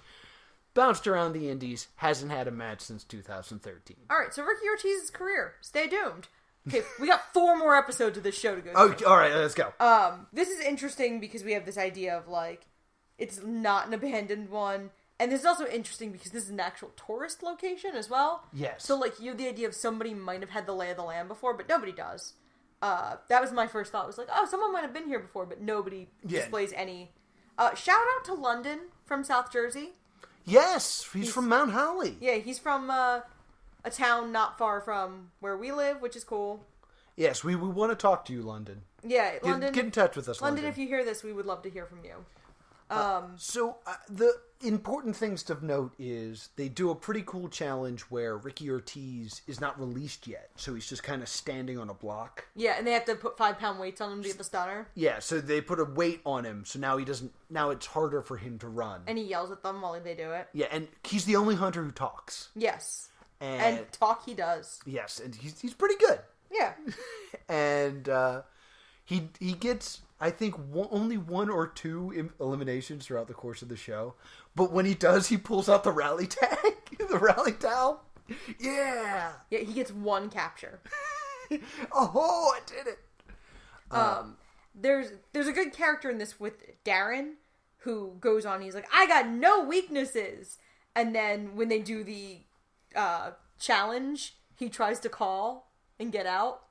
Bounced around the indies. Hasn't had a match since 2013. All right, so Ricky Ortiz's career. Stay doomed. Okay, we got 4 more episodes of this show to go through. Oh, all right, let's go. This is interesting because we have this idea of, like, it's not an abandoned one. And this is also interesting because this is an actual tourist location as well. Yes. So, like, you have the idea of somebody might have had the lay of the land before, but nobody does. That was my first thought. It was like, oh, someone might have been here before, but nobody displays any. Shout out to London from South Jersey. Yes, he's from Mount Holly. Yeah, he's from a town not far from where we live, which is cool. Yes, we want to talk to you, London. Yeah, London. Get in touch with us, London. London, if you hear this, we would love to hear from you. So the important things to note is they do a pretty cool challenge where Ricky Ortiz is not released yet, so he's just kind of standing on a block. Yeah, and they have to put 5-pound weights on him to get the stunner. Yeah, so they put a weight on him, so now now it's harder for him to run. And he yells at them while they do it. Yeah, and he's the only hunter who talks. Yes. And talk he does. Yes, and he's pretty good. Yeah. And he gets, I think, only 1 or 2 eliminations throughout the course of the show. But when he does, he pulls out the rally tag, the rally towel. Yeah. Yeah, he gets 1 capture. Oh, I did it. There's a good character in this with Darren, who goes on, he's like, I got no weaknesses. And then when they do the challenge, he tries to call and get out.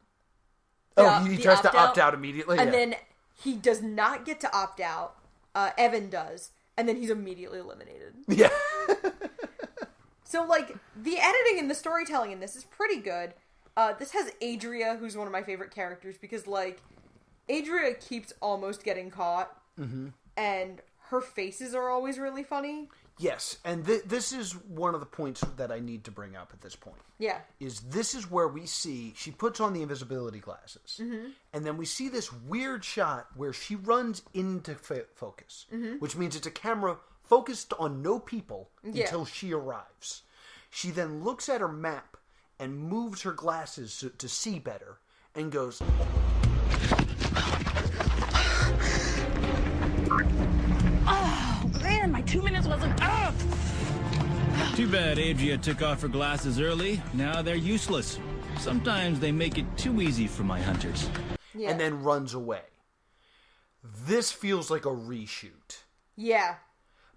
He tries to opt out immediately? And then he does not get to opt out. Evan does. And then he's immediately eliminated. Yeah. So, like, the editing and the storytelling in this is pretty good. This has Adria, who's one of my favorite characters, because, like, Adria keeps almost getting caught. Mm-hmm. And her faces are always really funny. Yes, and this is one of the points that I need to bring up at this point. Yeah. This is where we see, she puts on the invisibility glasses, and then we see this weird shot where she runs into focus, which means it's a camera focused on no people until she arrives. She then looks at her map and moves her glasses to see better, and goes... 2 minutes wasn't enough! Too bad Adria took off her glasses early. Now they're useless. Sometimes they make it too easy for my hunters. Yeah. And then runs away. This feels like a reshoot. Yeah.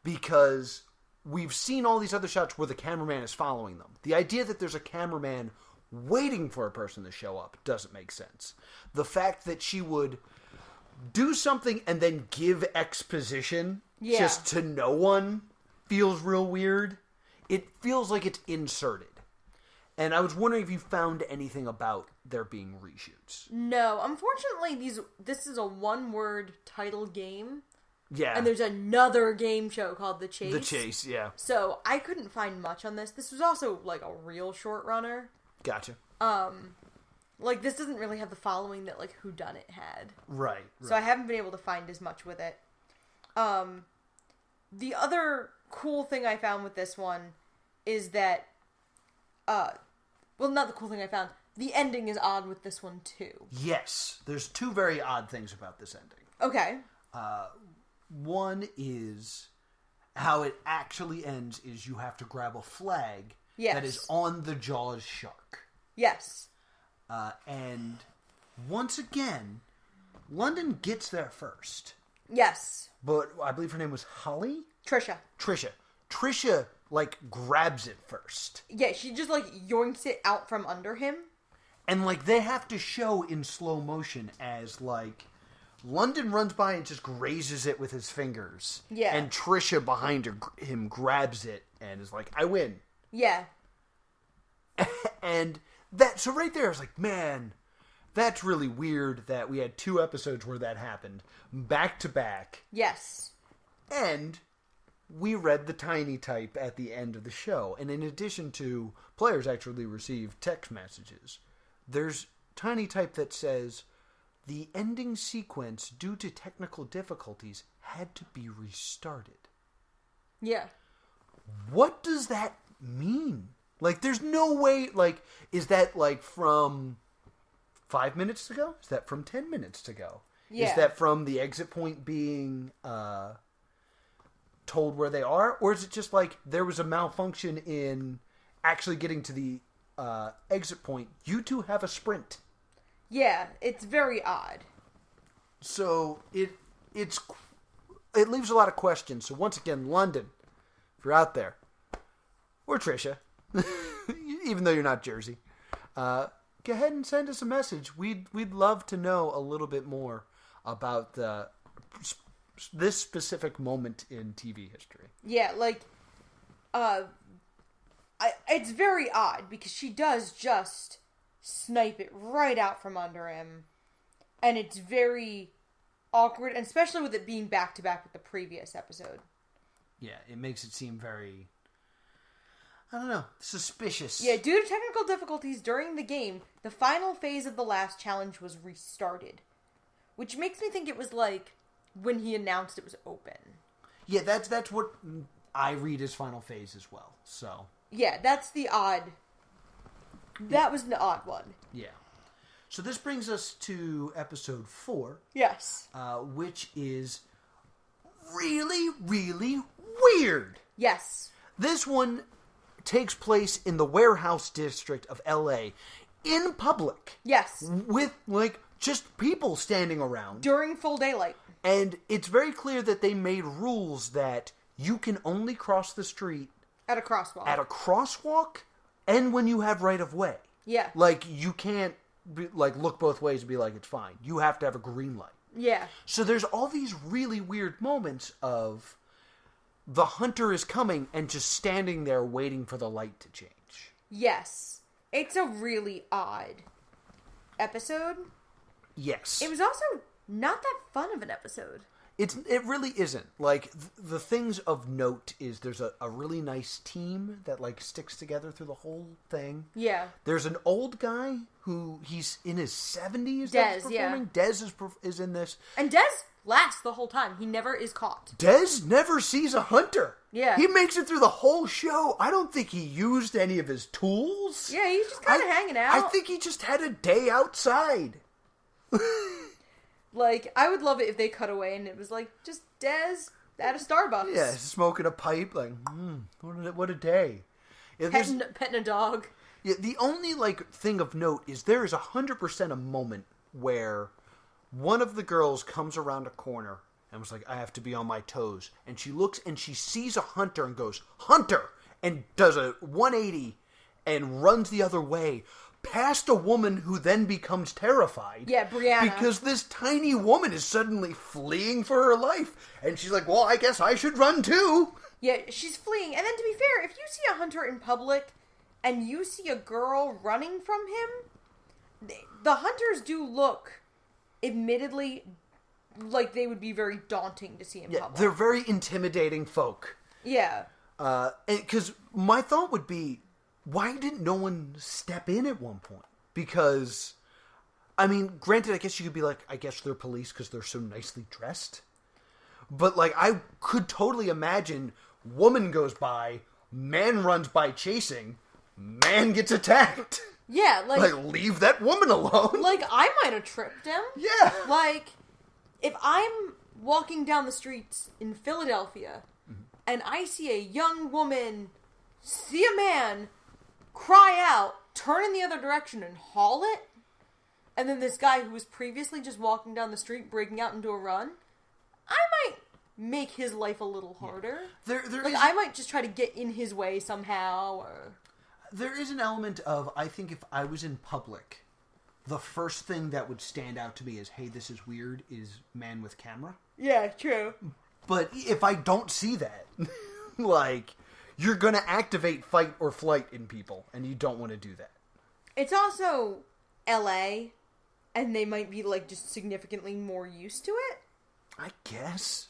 Because we've seen all these other shots where the cameraman is following them. The idea that there's a cameraman waiting for a person to show up doesn't make sense. The fact that she would do something and then give exposition just to no one feels real weird. It feels like it's inserted. And I was wondering if you found anything about there being reshoots. No, unfortunately, this is a one-word title game. Yeah. And there's another game show called The Chase. The Chase, yeah. So I couldn't find much on this. This was also like a real short runner. Gotcha. Like this doesn't really have the following that like Whodunit had. Right. So I haven't been able to find as much with it. The other cool thing I found with this one is that, well, not the cool thing I found. The ending is odd with this one too. Yes, there's two very odd things about this ending. Okay. One is how it actually ends is you have to grab a flag that is on the Jaws shark. Yes. And once again, London gets there first. Yes. But I believe her name was Holly? Trisha, like, grabs it first. Yeah, she just, like, yoinks it out from under him. And, like, they have to show in slow motion as, like, London runs by and just grazes it with his fingers. Yeah. And Trisha behind him grabs it and is like, I win. Yeah. And so right there, I was like, man, that's really weird that we had 2 episodes where that happened back to back. Yes. And we read the tiny type at the end of the show. And in addition to players actually receive text messages, there's tiny type that says, the ending sequence, due to technical difficulties, had to be restarted. Yeah. What does that mean? Like, there's no way, like, is that, like, from 5 minutes to go? Is that from 10 minutes to go? Yeah. Is that from the exit point being told where they are? Or is it just, like, there was a malfunction in actually getting to the exit point? You two have a sprint. Yeah, it's very odd. So, it leaves a lot of questions. So, once again, London, if you're out there, or Trisha, even though you're not Jersey, go ahead and send us a message. We'd love to know a little bit more about this specific moment in TV history. Yeah, like, it's very odd because she does just snipe it right out from under him, and it's very awkward, and especially with it being back to back with the previous episode. Yeah, it makes it seem very, I don't know, suspicious. Yeah, due to technical difficulties during the game, the final phase of the last challenge was restarted, which makes me think it was like when he announced it was open. Yeah, that's what I read as final phase as well. So yeah, that's the odd. That was the odd one. Yeah. So this brings us to episode 4. Yes. Which is really, really weird. Yes. This one takes place in the warehouse district of LA in public. Yes. With, like, just people standing around. During full daylight. And it's very clear that they made rules that you can only cross the street at a crosswalk. And when you have right of way. Yeah. Like, you can't look both ways and be like, it's fine. You have to have a green light. Yeah. So there's all these really weird moments of the hunter is coming and just standing there waiting for the light to change. Yes. It's a really odd episode. Yes. It was also not that fun of an episode. It really isn't. Like, the things of note is there's a really nice team that, like, sticks together through the whole thing. Yeah. There's an old guy who, he's in his 70s. Dez, yeah. Dez is in this. And Dez lasts the whole time. He never is caught. Dez never sees a hunter. Yeah. He makes it through the whole show. I don't think he used any of his tools. Yeah, he's just kind of hanging out. I think he just had a day outside. Like, I would love it if they cut away and it was like, just Dez at a Starbucks. Yeah, smoking a pipe, like, what a day. Yeah, Petting a dog. Yeah, the only, thing of note is there is 100% a moment where one of the girls comes around a corner and was like, I have to be on my toes. And she looks and she sees a hunter and goes, Hunter! And does a 180 and runs the other way past a woman who then becomes terrified. Yeah, Brianna. Because this tiny woman is suddenly fleeing for her life. And she's like, well, I guess I should run too. Yeah, she's fleeing. And then to be fair, if you see a hunter in public and you see a girl running from him, the hunters do look, admittedly, like they would be very daunting to see in public. They're very intimidating folk. Yeah. Because my thought would be, why didn't no one step in at one point? Because, I mean, granted, I guess you could be like, I guess they're police because they're so nicely dressed. But, I could totally imagine woman goes by, man runs by chasing, man gets attacked. Yeah, leave that woman alone. I might have tripped him. Yeah. If I'm walking down the streets in Philadelphia and I see a young woman see a man cry out, turn in the other direction and haul it, and then this guy who was previously just walking down the street breaking out into a run, I might make his life a little harder. I might just try to get in his way somehow, or... There is an element of, I think if I was in public, the first thing that would stand out to me as, hey, this is weird, is man with camera. Yeah, true. But if I don't see that, you're going to activate fight or flight in people, and you don't want to do that. It's also LA, and they might be, just significantly more used to it. I guess.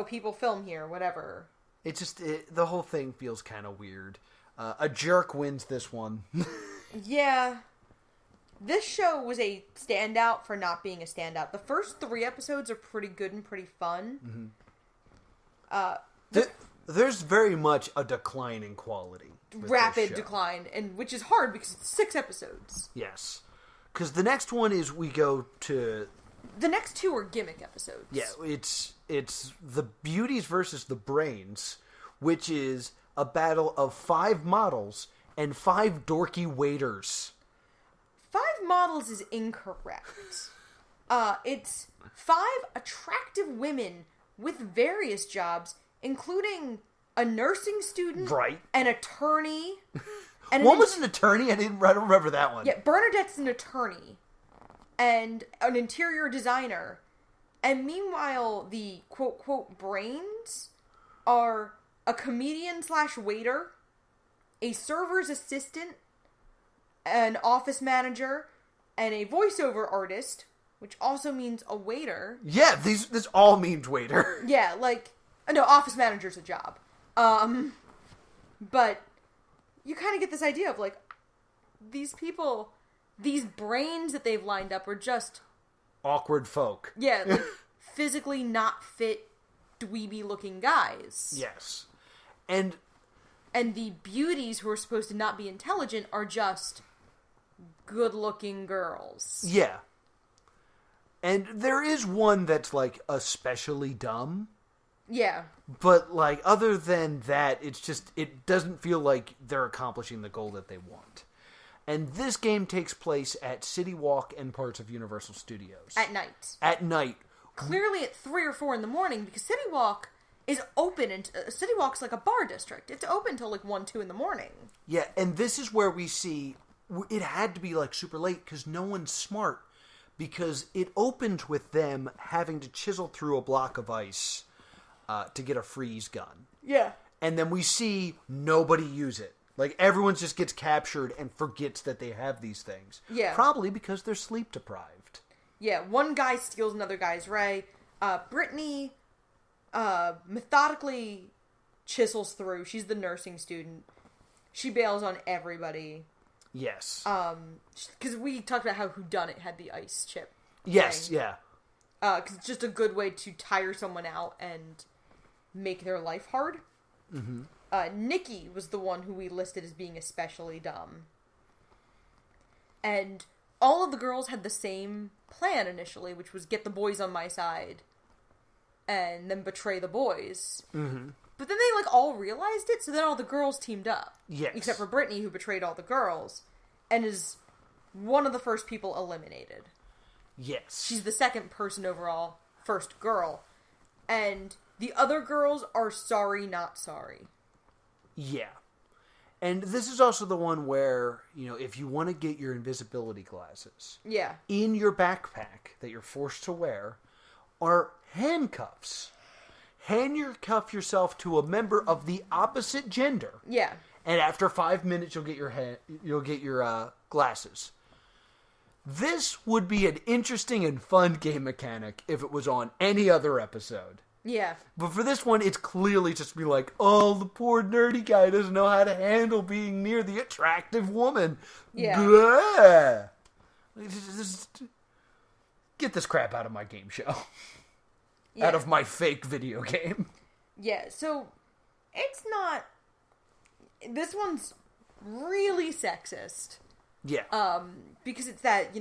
People film here, whatever. It's just, the whole thing feels kind of weird. A jerk wins this one. Yeah. This show was a standout for not being a standout. The first 3 episodes are pretty good and pretty fun. Mm-hmm. There's very much a decline in quality. Rapid decline, and which is hard because it's 6 episodes. Yes. Because the next one is we go to... The next 2 are gimmick episodes. Yeah, it's the beauties versus the brains, which is a battle of 5 models and 5 dorky waiters. 5 models is incorrect. It's 5 attractive women with various jobs, including a nursing student, right? An attorney. And one was an attorney? I don't remember that one. Yeah, Bernadette's an attorney. And an interior designer. And meanwhile, the quote-quote brains are a comedian/waiter, a server's assistant, an office manager, and a voiceover artist, which also means a waiter. Yeah, this all means waiter. Yeah, no, office manager's a job. But you kind of get this idea of, these people, these brains that they've lined up are just... awkward folk. Yeah, physically not fit, dweeby-looking guys. Yes. And the beauties who are supposed to not be intelligent are just good-looking girls. Yeah. And there is one that's, especially dumb. Yeah. But, other than that, it's just, it doesn't feel like they're accomplishing the goal that they want. And this game takes place at City Walk and parts of Universal Studios. At night. At night. Clearly at 3 or 4 in the morning, because City Walk is open, and City Walk's like a bar district. It's open till 1, 2 in the morning. Yeah, and this is where we see, it had to be super late, because no one's smart. Because it opened with them having to chisel through a block of ice to get a freeze gun. Yeah. And then we see nobody use it. Everyone just gets captured and forgets that they have these things. Yeah. Probably because they're sleep deprived. Yeah, one guy steals another guy's ray. Brittany methodically chisels through. She's the nursing student. She bails on everybody. Yes. Because we talked about how Whodunit had the ice chip. Yes, thing. yeah. Because it's just a good way to tire someone out and make their life hard. Mm-hmm. Nikki was the one who we listed as being especially dumb. And all of the girls had the same plan initially, which was get the boys on my side and then betray the boys. Mm-hmm. But then they, like, all realized it, so then all the girls teamed up. Yes. Except for Brittany, who betrayed all the girls, and is one of the first people eliminated. Yes. She's the second person overall, first girl. And the other girls are sorry, not sorry. Yeah. And this is also the one where, if you want to get your invisibility glasses, yeah, in your backpack that you're forced to wear are handcuffs. Handcuff yourself to a member of the opposite gender. Yeah. And after 5 minutes, you'll get your glasses. This would be an interesting and fun game mechanic if it was on any other episode. Yeah. But for this one, it's clearly just be like, oh, the poor nerdy guy doesn't know how to handle being near the attractive woman. Yeah. Blah. Just get this crap out of my game show. Yeah. Out of my fake video game. Yeah, so it's not... This one's really sexist. Yeah. Because it's that,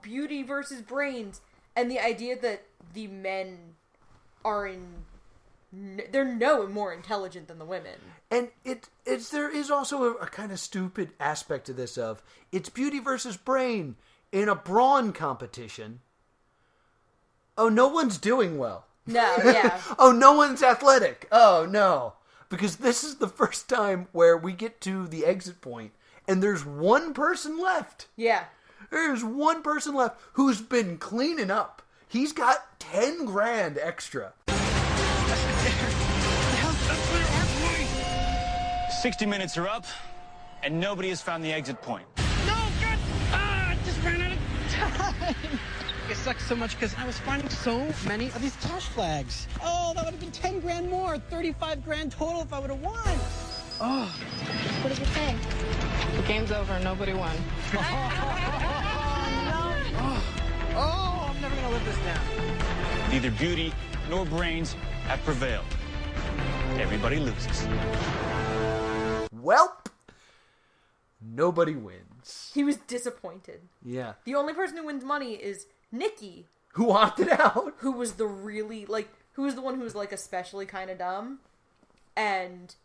beauty versus brains. And the idea that the men are they're no more intelligent than the women. And there is also a kind of stupid aspect to this of, it's beauty versus brain in a brawn competition. Oh, no one's doing well. No, yeah. Oh, no one's athletic. Oh, no. Because this is the first time where we get to the exit point, and there's one person left. Yeah. There's one person left who's been cleaning up. He's got 10 grand extra. 60 minutes are up, and nobody has found the exit point. No, God! I just ran out of time. It sucks so much because I was finding so many of these cash flags. Oh, that would have been 10 grand more, 35 grand total if I would have won. Oh. What did you say? The game's over. Nobody won. Oh, I'm never going to live this down. Neither beauty nor brains have prevailed. Everybody loses. Welp. Nobody wins. He was disappointed. Yeah. The only person who wins money is Nikki. Who opted out. Who was the one who was, like, especially kind of dumb. And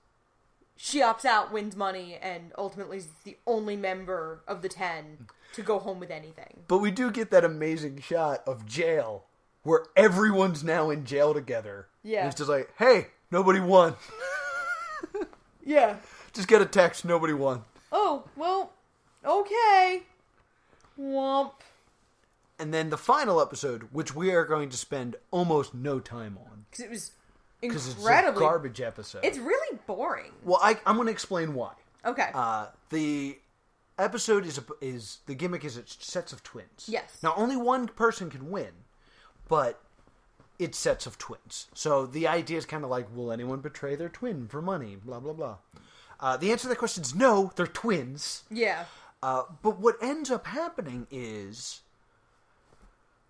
she opts out, wins money, and ultimately is the only member of the 10 to go home with anything. But we do get that amazing shot of jail where everyone's now in jail together. Yeah. And it's just like, hey, nobody won. Yeah. Just get a text, nobody won. Oh, well, okay. Womp. And then the final episode, which we are going to spend almost no time on. Because it was Because it's a incredibly... garbage episode. It's really boring. Well, I'm going to explain why. Okay. The episode is the gimmick is it's sets of twins. Yes. Now, only one person can win, but it's sets of twins. So the idea is kind of like, will anyone betray their twin for money? Blah, blah, blah. The answer to that question is no, they're twins. Yeah. But what ends up happening is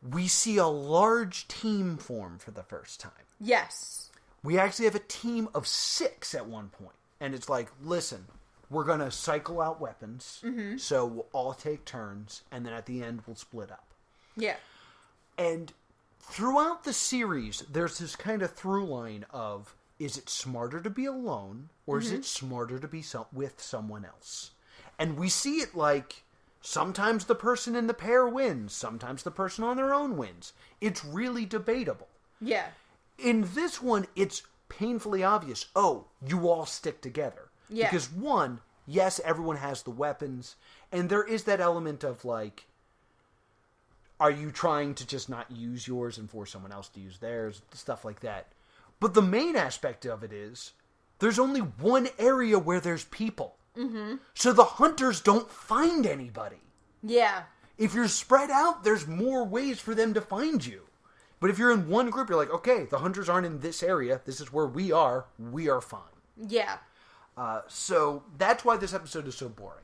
we see a large team form for the first time. Yes. We actually have a team of 6 at one point. And it's like, listen, we're going to cycle out weapons. Mm-hmm. So we'll all take turns. And then at the end, we'll split up. Yeah. And throughout the series, there's this kind of through line of, is it smarter to be alone? Or is it smarter to be with someone else? And we see it like, sometimes the person in the pair wins. Sometimes the person on their own wins. It's really debatable. Yeah. In this one, it's painfully obvious. Oh, you all stick together. Yeah. Because one, yes, everyone has the weapons. And there is that element of like, are you trying to just not use yours and force someone else to use theirs? Stuff like that. But the main aspect of it is, there's only one area where there's people. Mm-hmm. So the hunters don't find anybody. Yeah. If you're spread out, there's more ways for them to find you. But if you're in one group, you're like, okay, the hunters aren't in this area. This is where we are fine. Yeah. So that's why this episode is so boring.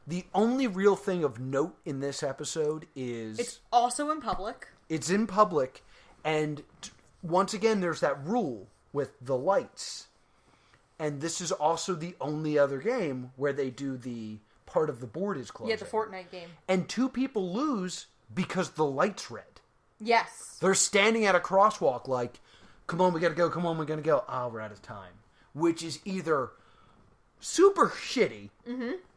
The only real thing of note in this episode is... It's also in public. It's in public. And once again, there's that rule with the lights. And this is also the only other game where they do the part of the board is closing. Yeah, the Fortnite game. And 2 people lose because the light's red. Yes. They're standing at a crosswalk like, come on, we gotta go, come on, we gotta go. Ah, we're out of time. Which is either super shitty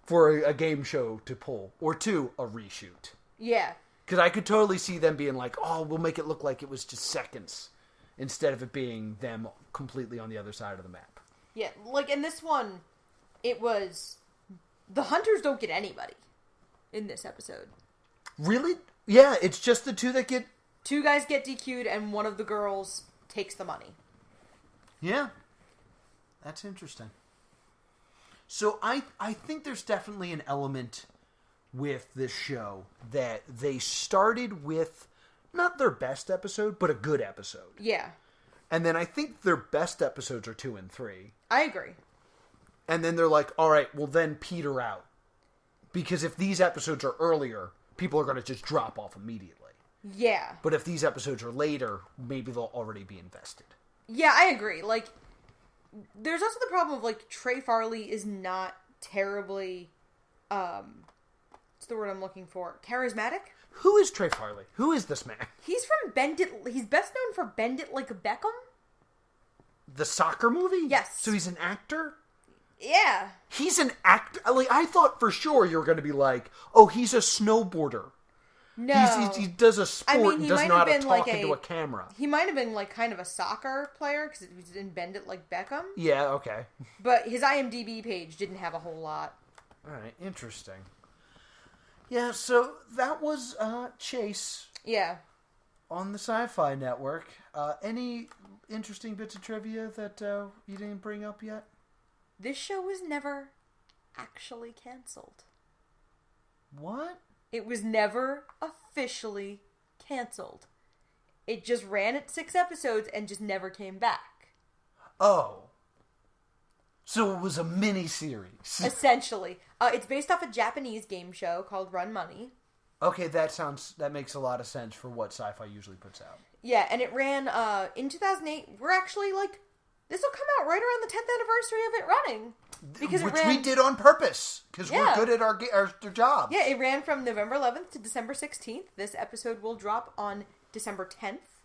for a game show to pull, or 2, a reshoot. Yeah. Because I could totally see them being like, oh, we'll make it look like it was just seconds, instead of it being them completely on the other side of the map. Yeah, like in this one, it was... The hunters don't get anybody in this episode. Really? Yeah, it's just the 2 that get... 2 guys get DQ'd and one of the girls takes the money. Yeah. That's interesting. So I think there's definitely an element with this show that they started with not their best episode, but a good episode. Yeah. And then I think their best episodes are 2 and 3. I agree. And then they're like, all right, well then peter out. Because if these episodes are earlier, people are going to just drop off immediately. Yeah. But if these episodes are later, maybe they'll already be invested. Yeah, I agree. Like, there's also the problem of, like, Trey Farley is not terribly, what's the word I'm looking for? Charismatic? Who is Trey Farley? Who is this man? He's from Bend It, he's best known for Bend It Like Beckham? The soccer movie? Yes. So he's an actor? Yeah. He's an actor? Like, I thought for sure you were going to be like, oh, he's a snowboarder. No. He does a sport and does not talk like into a camera. He might have been, like, kind of a soccer player, because he was in Bend It Like Beckham. Yeah, okay. But his IMDb page didn't have a whole lot. Alright, interesting. Yeah, so that was Chase. Yeah. On the Sci-Fi Network. Any interesting bits of trivia that you didn't bring up yet? This show was never actually canceled. What? It was never officially canceled. It just ran at 6 episodes and just never came back. Oh. So it was a mini-series. Essentially. It's based off a Japanese game show called Run Money. Okay, that makes a lot of sense for what Sci-Fi usually puts out. Yeah, and it ran in 2008. We're actually, like, this will come out right around the 10th anniversary of it running. Because Which we did on purpose, because we're good at our jobs. Yeah, it ran from November 11th to December 16th. This episode will drop on December 10th,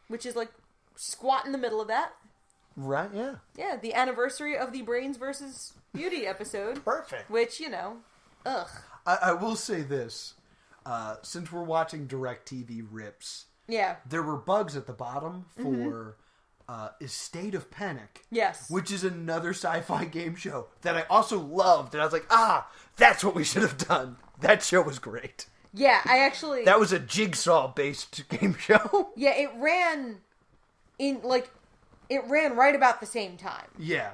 which is, like, squat in the middle of that. Right, yeah. Yeah, the anniversary of the Brains versus Beauty episode. Perfect. Which, you know, ugh. I will say this. Since we're watching DirecTV rips, yeah, there were bugs at the bottom for A State of Panic. Yes. Which is another sci-fi game show that I also loved. And I was like, that's what we should have done. That show was great. Yeah, I actually... That was a Jigsaw-based game show. Yeah, it ran right about the same time. Yeah.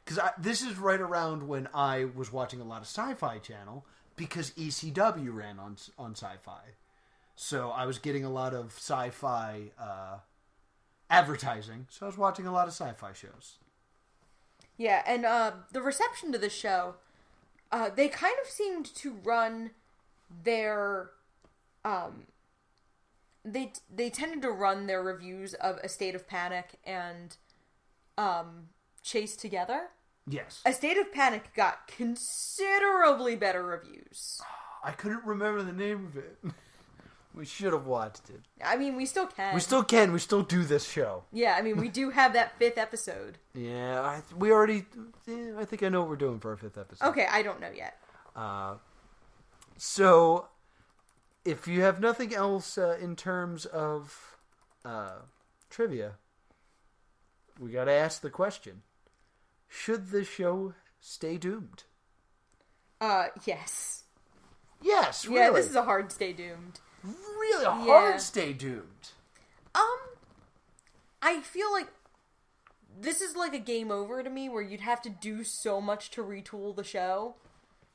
Because this is right around when I was watching a lot of Sci-Fi Channel, because ECW ran on Sci-Fi. So I was getting a lot of sci-fi advertising, so I was watching a lot of sci-fi shows. Yeah, and the reception to this show, they kind of seemed to run their... They tended to run their reviews of A State of Panic and Chase together. Yes. A State of Panic got considerably better reviews. I couldn't remember the name of it. We should have watched it. I mean, we still can. We still can. We still do this show. Yeah, I mean, we do have that 5th episode. Yeah, I think I know what we're doing for our 5th episode. Okay, I don't know yet. So, if you have nothing else in terms of trivia, we gotta ask the question. Should the show stay doomed? Yes. Yes, really. Yeah, this is a hard stay doomed. Really hard stay doomed. I feel like this is like a game over to me, where you'd have to do so much to retool the show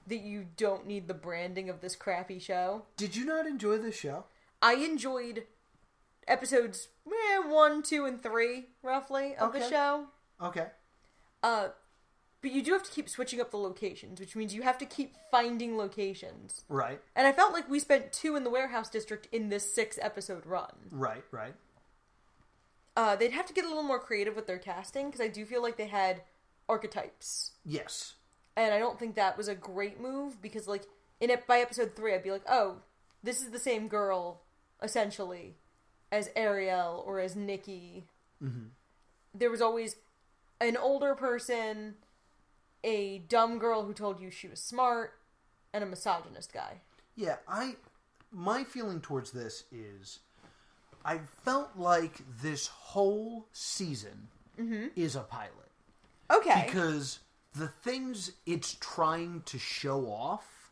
that you don't need the branding of this crappy show. Did you not enjoy this show? I enjoyed episodes 1, 2, and 3, roughly, of the show. Okay. But you do have to keep switching up the locations, which means you have to keep finding locations. Right. And I felt like we spent 2 in the warehouse district in this 6-episode run. Right. They'd have to get a little more creative with their casting, because I do feel like they had archetypes. Yes. And I don't think that was a great move, because, like, by episode 3, I'd be like, oh, this is the same girl, essentially, as Ariel or as Nikki. Mm-hmm. There was always an older person, a dumb girl who told you she was smart, and a misogynist guy. Yeah, my feeling towards this is I felt like this whole season is a pilot. Okay. Because the things it's trying to show off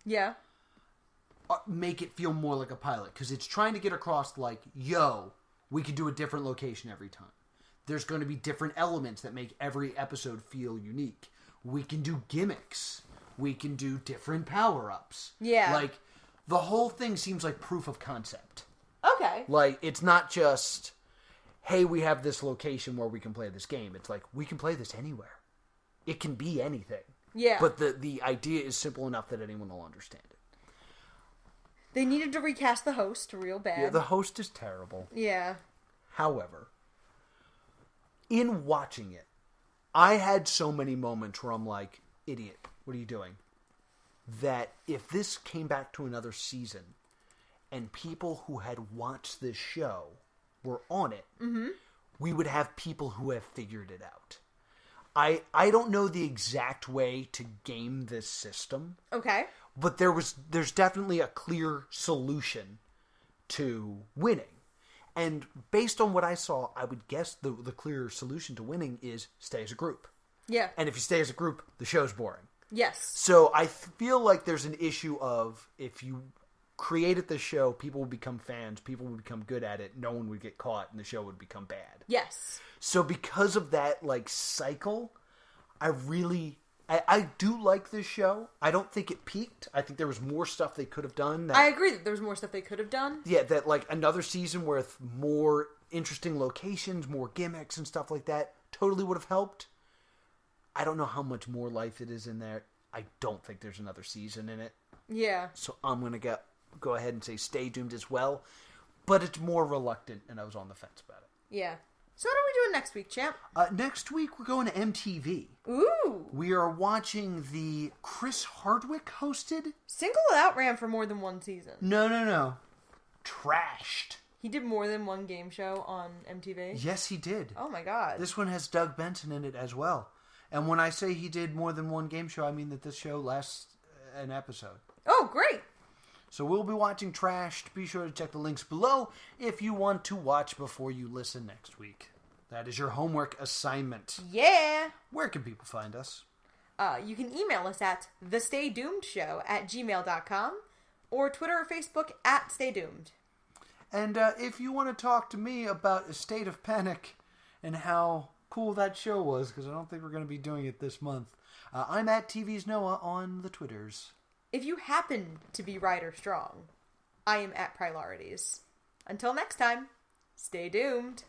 make it feel more like a pilot. Because it's trying to get across like, yo, we could do a different location every time. There's going to be different elements that make every episode feel unique. We can do gimmicks. We can do different power-ups. Yeah. Like, the whole thing seems like proof of concept. Okay. Like, it's not just, hey, we have this location where we can play this game. It's like, we can play this anywhere. It can be anything. Yeah. But the idea is simple enough that anyone will understand it. They needed to recast the host real bad. Yeah, the host is terrible. Yeah. However, in watching it, I had so many moments where I'm like, idiot, what are you doing? That if this came back to another season and people who had watched this show were on it, we would have people who have figured it out. I don't know the exact way to game this system. Okay. But there's definitely a clear solution to winning. And based on what I saw, I would guess the clear solution to winning is stay as a group. Yeah. And if you stay as a group, the show's boring. Yes. So I feel like there's an issue of if you created the show, people would become fans, people would become good at it, no one would get caught, and the show would become bad. Yes. So because of that like cycle, I do like this show. I don't think it peaked. I think there was more stuff they could have done. I agree that there was more stuff they could have done. Yeah, that like another season with more interesting locations, more gimmicks and stuff like that totally would have helped. I don't know how much more life it is in there. I don't think there's another season in it. Yeah. So I'm going to go ahead and say stay doomed as well. But it's more reluctant, and I was on the fence about it. Yeah. So what are we doing next week, champ? Next week, we're going to MTV. Ooh. We are watching the Chris Hardwick hosted... Single It Out ran for more than one season. No. Trashed. He did more than one game show on MTV? Yes, he did. Oh my god. This one has Doug Benson in it as well. And when I say he did more than one game show, I mean that this show lasts an episode. Oh, great. So we'll be watching Trashed. Be sure to check the links below if you want to watch before you listen next week. That is your homework assignment. Yeah. Where can people find us? You can email us at thestaydoomedshow@gmail.com or Twitter or Facebook @staydoomed. And if you want to talk to me about A State of Panic and how cool that show was, because I don't think we're going to be doing it this month, I'm at TV's Noah on the Twitters. If you happen to be right or strong, I am at Priorities. Until next time, stay doomed.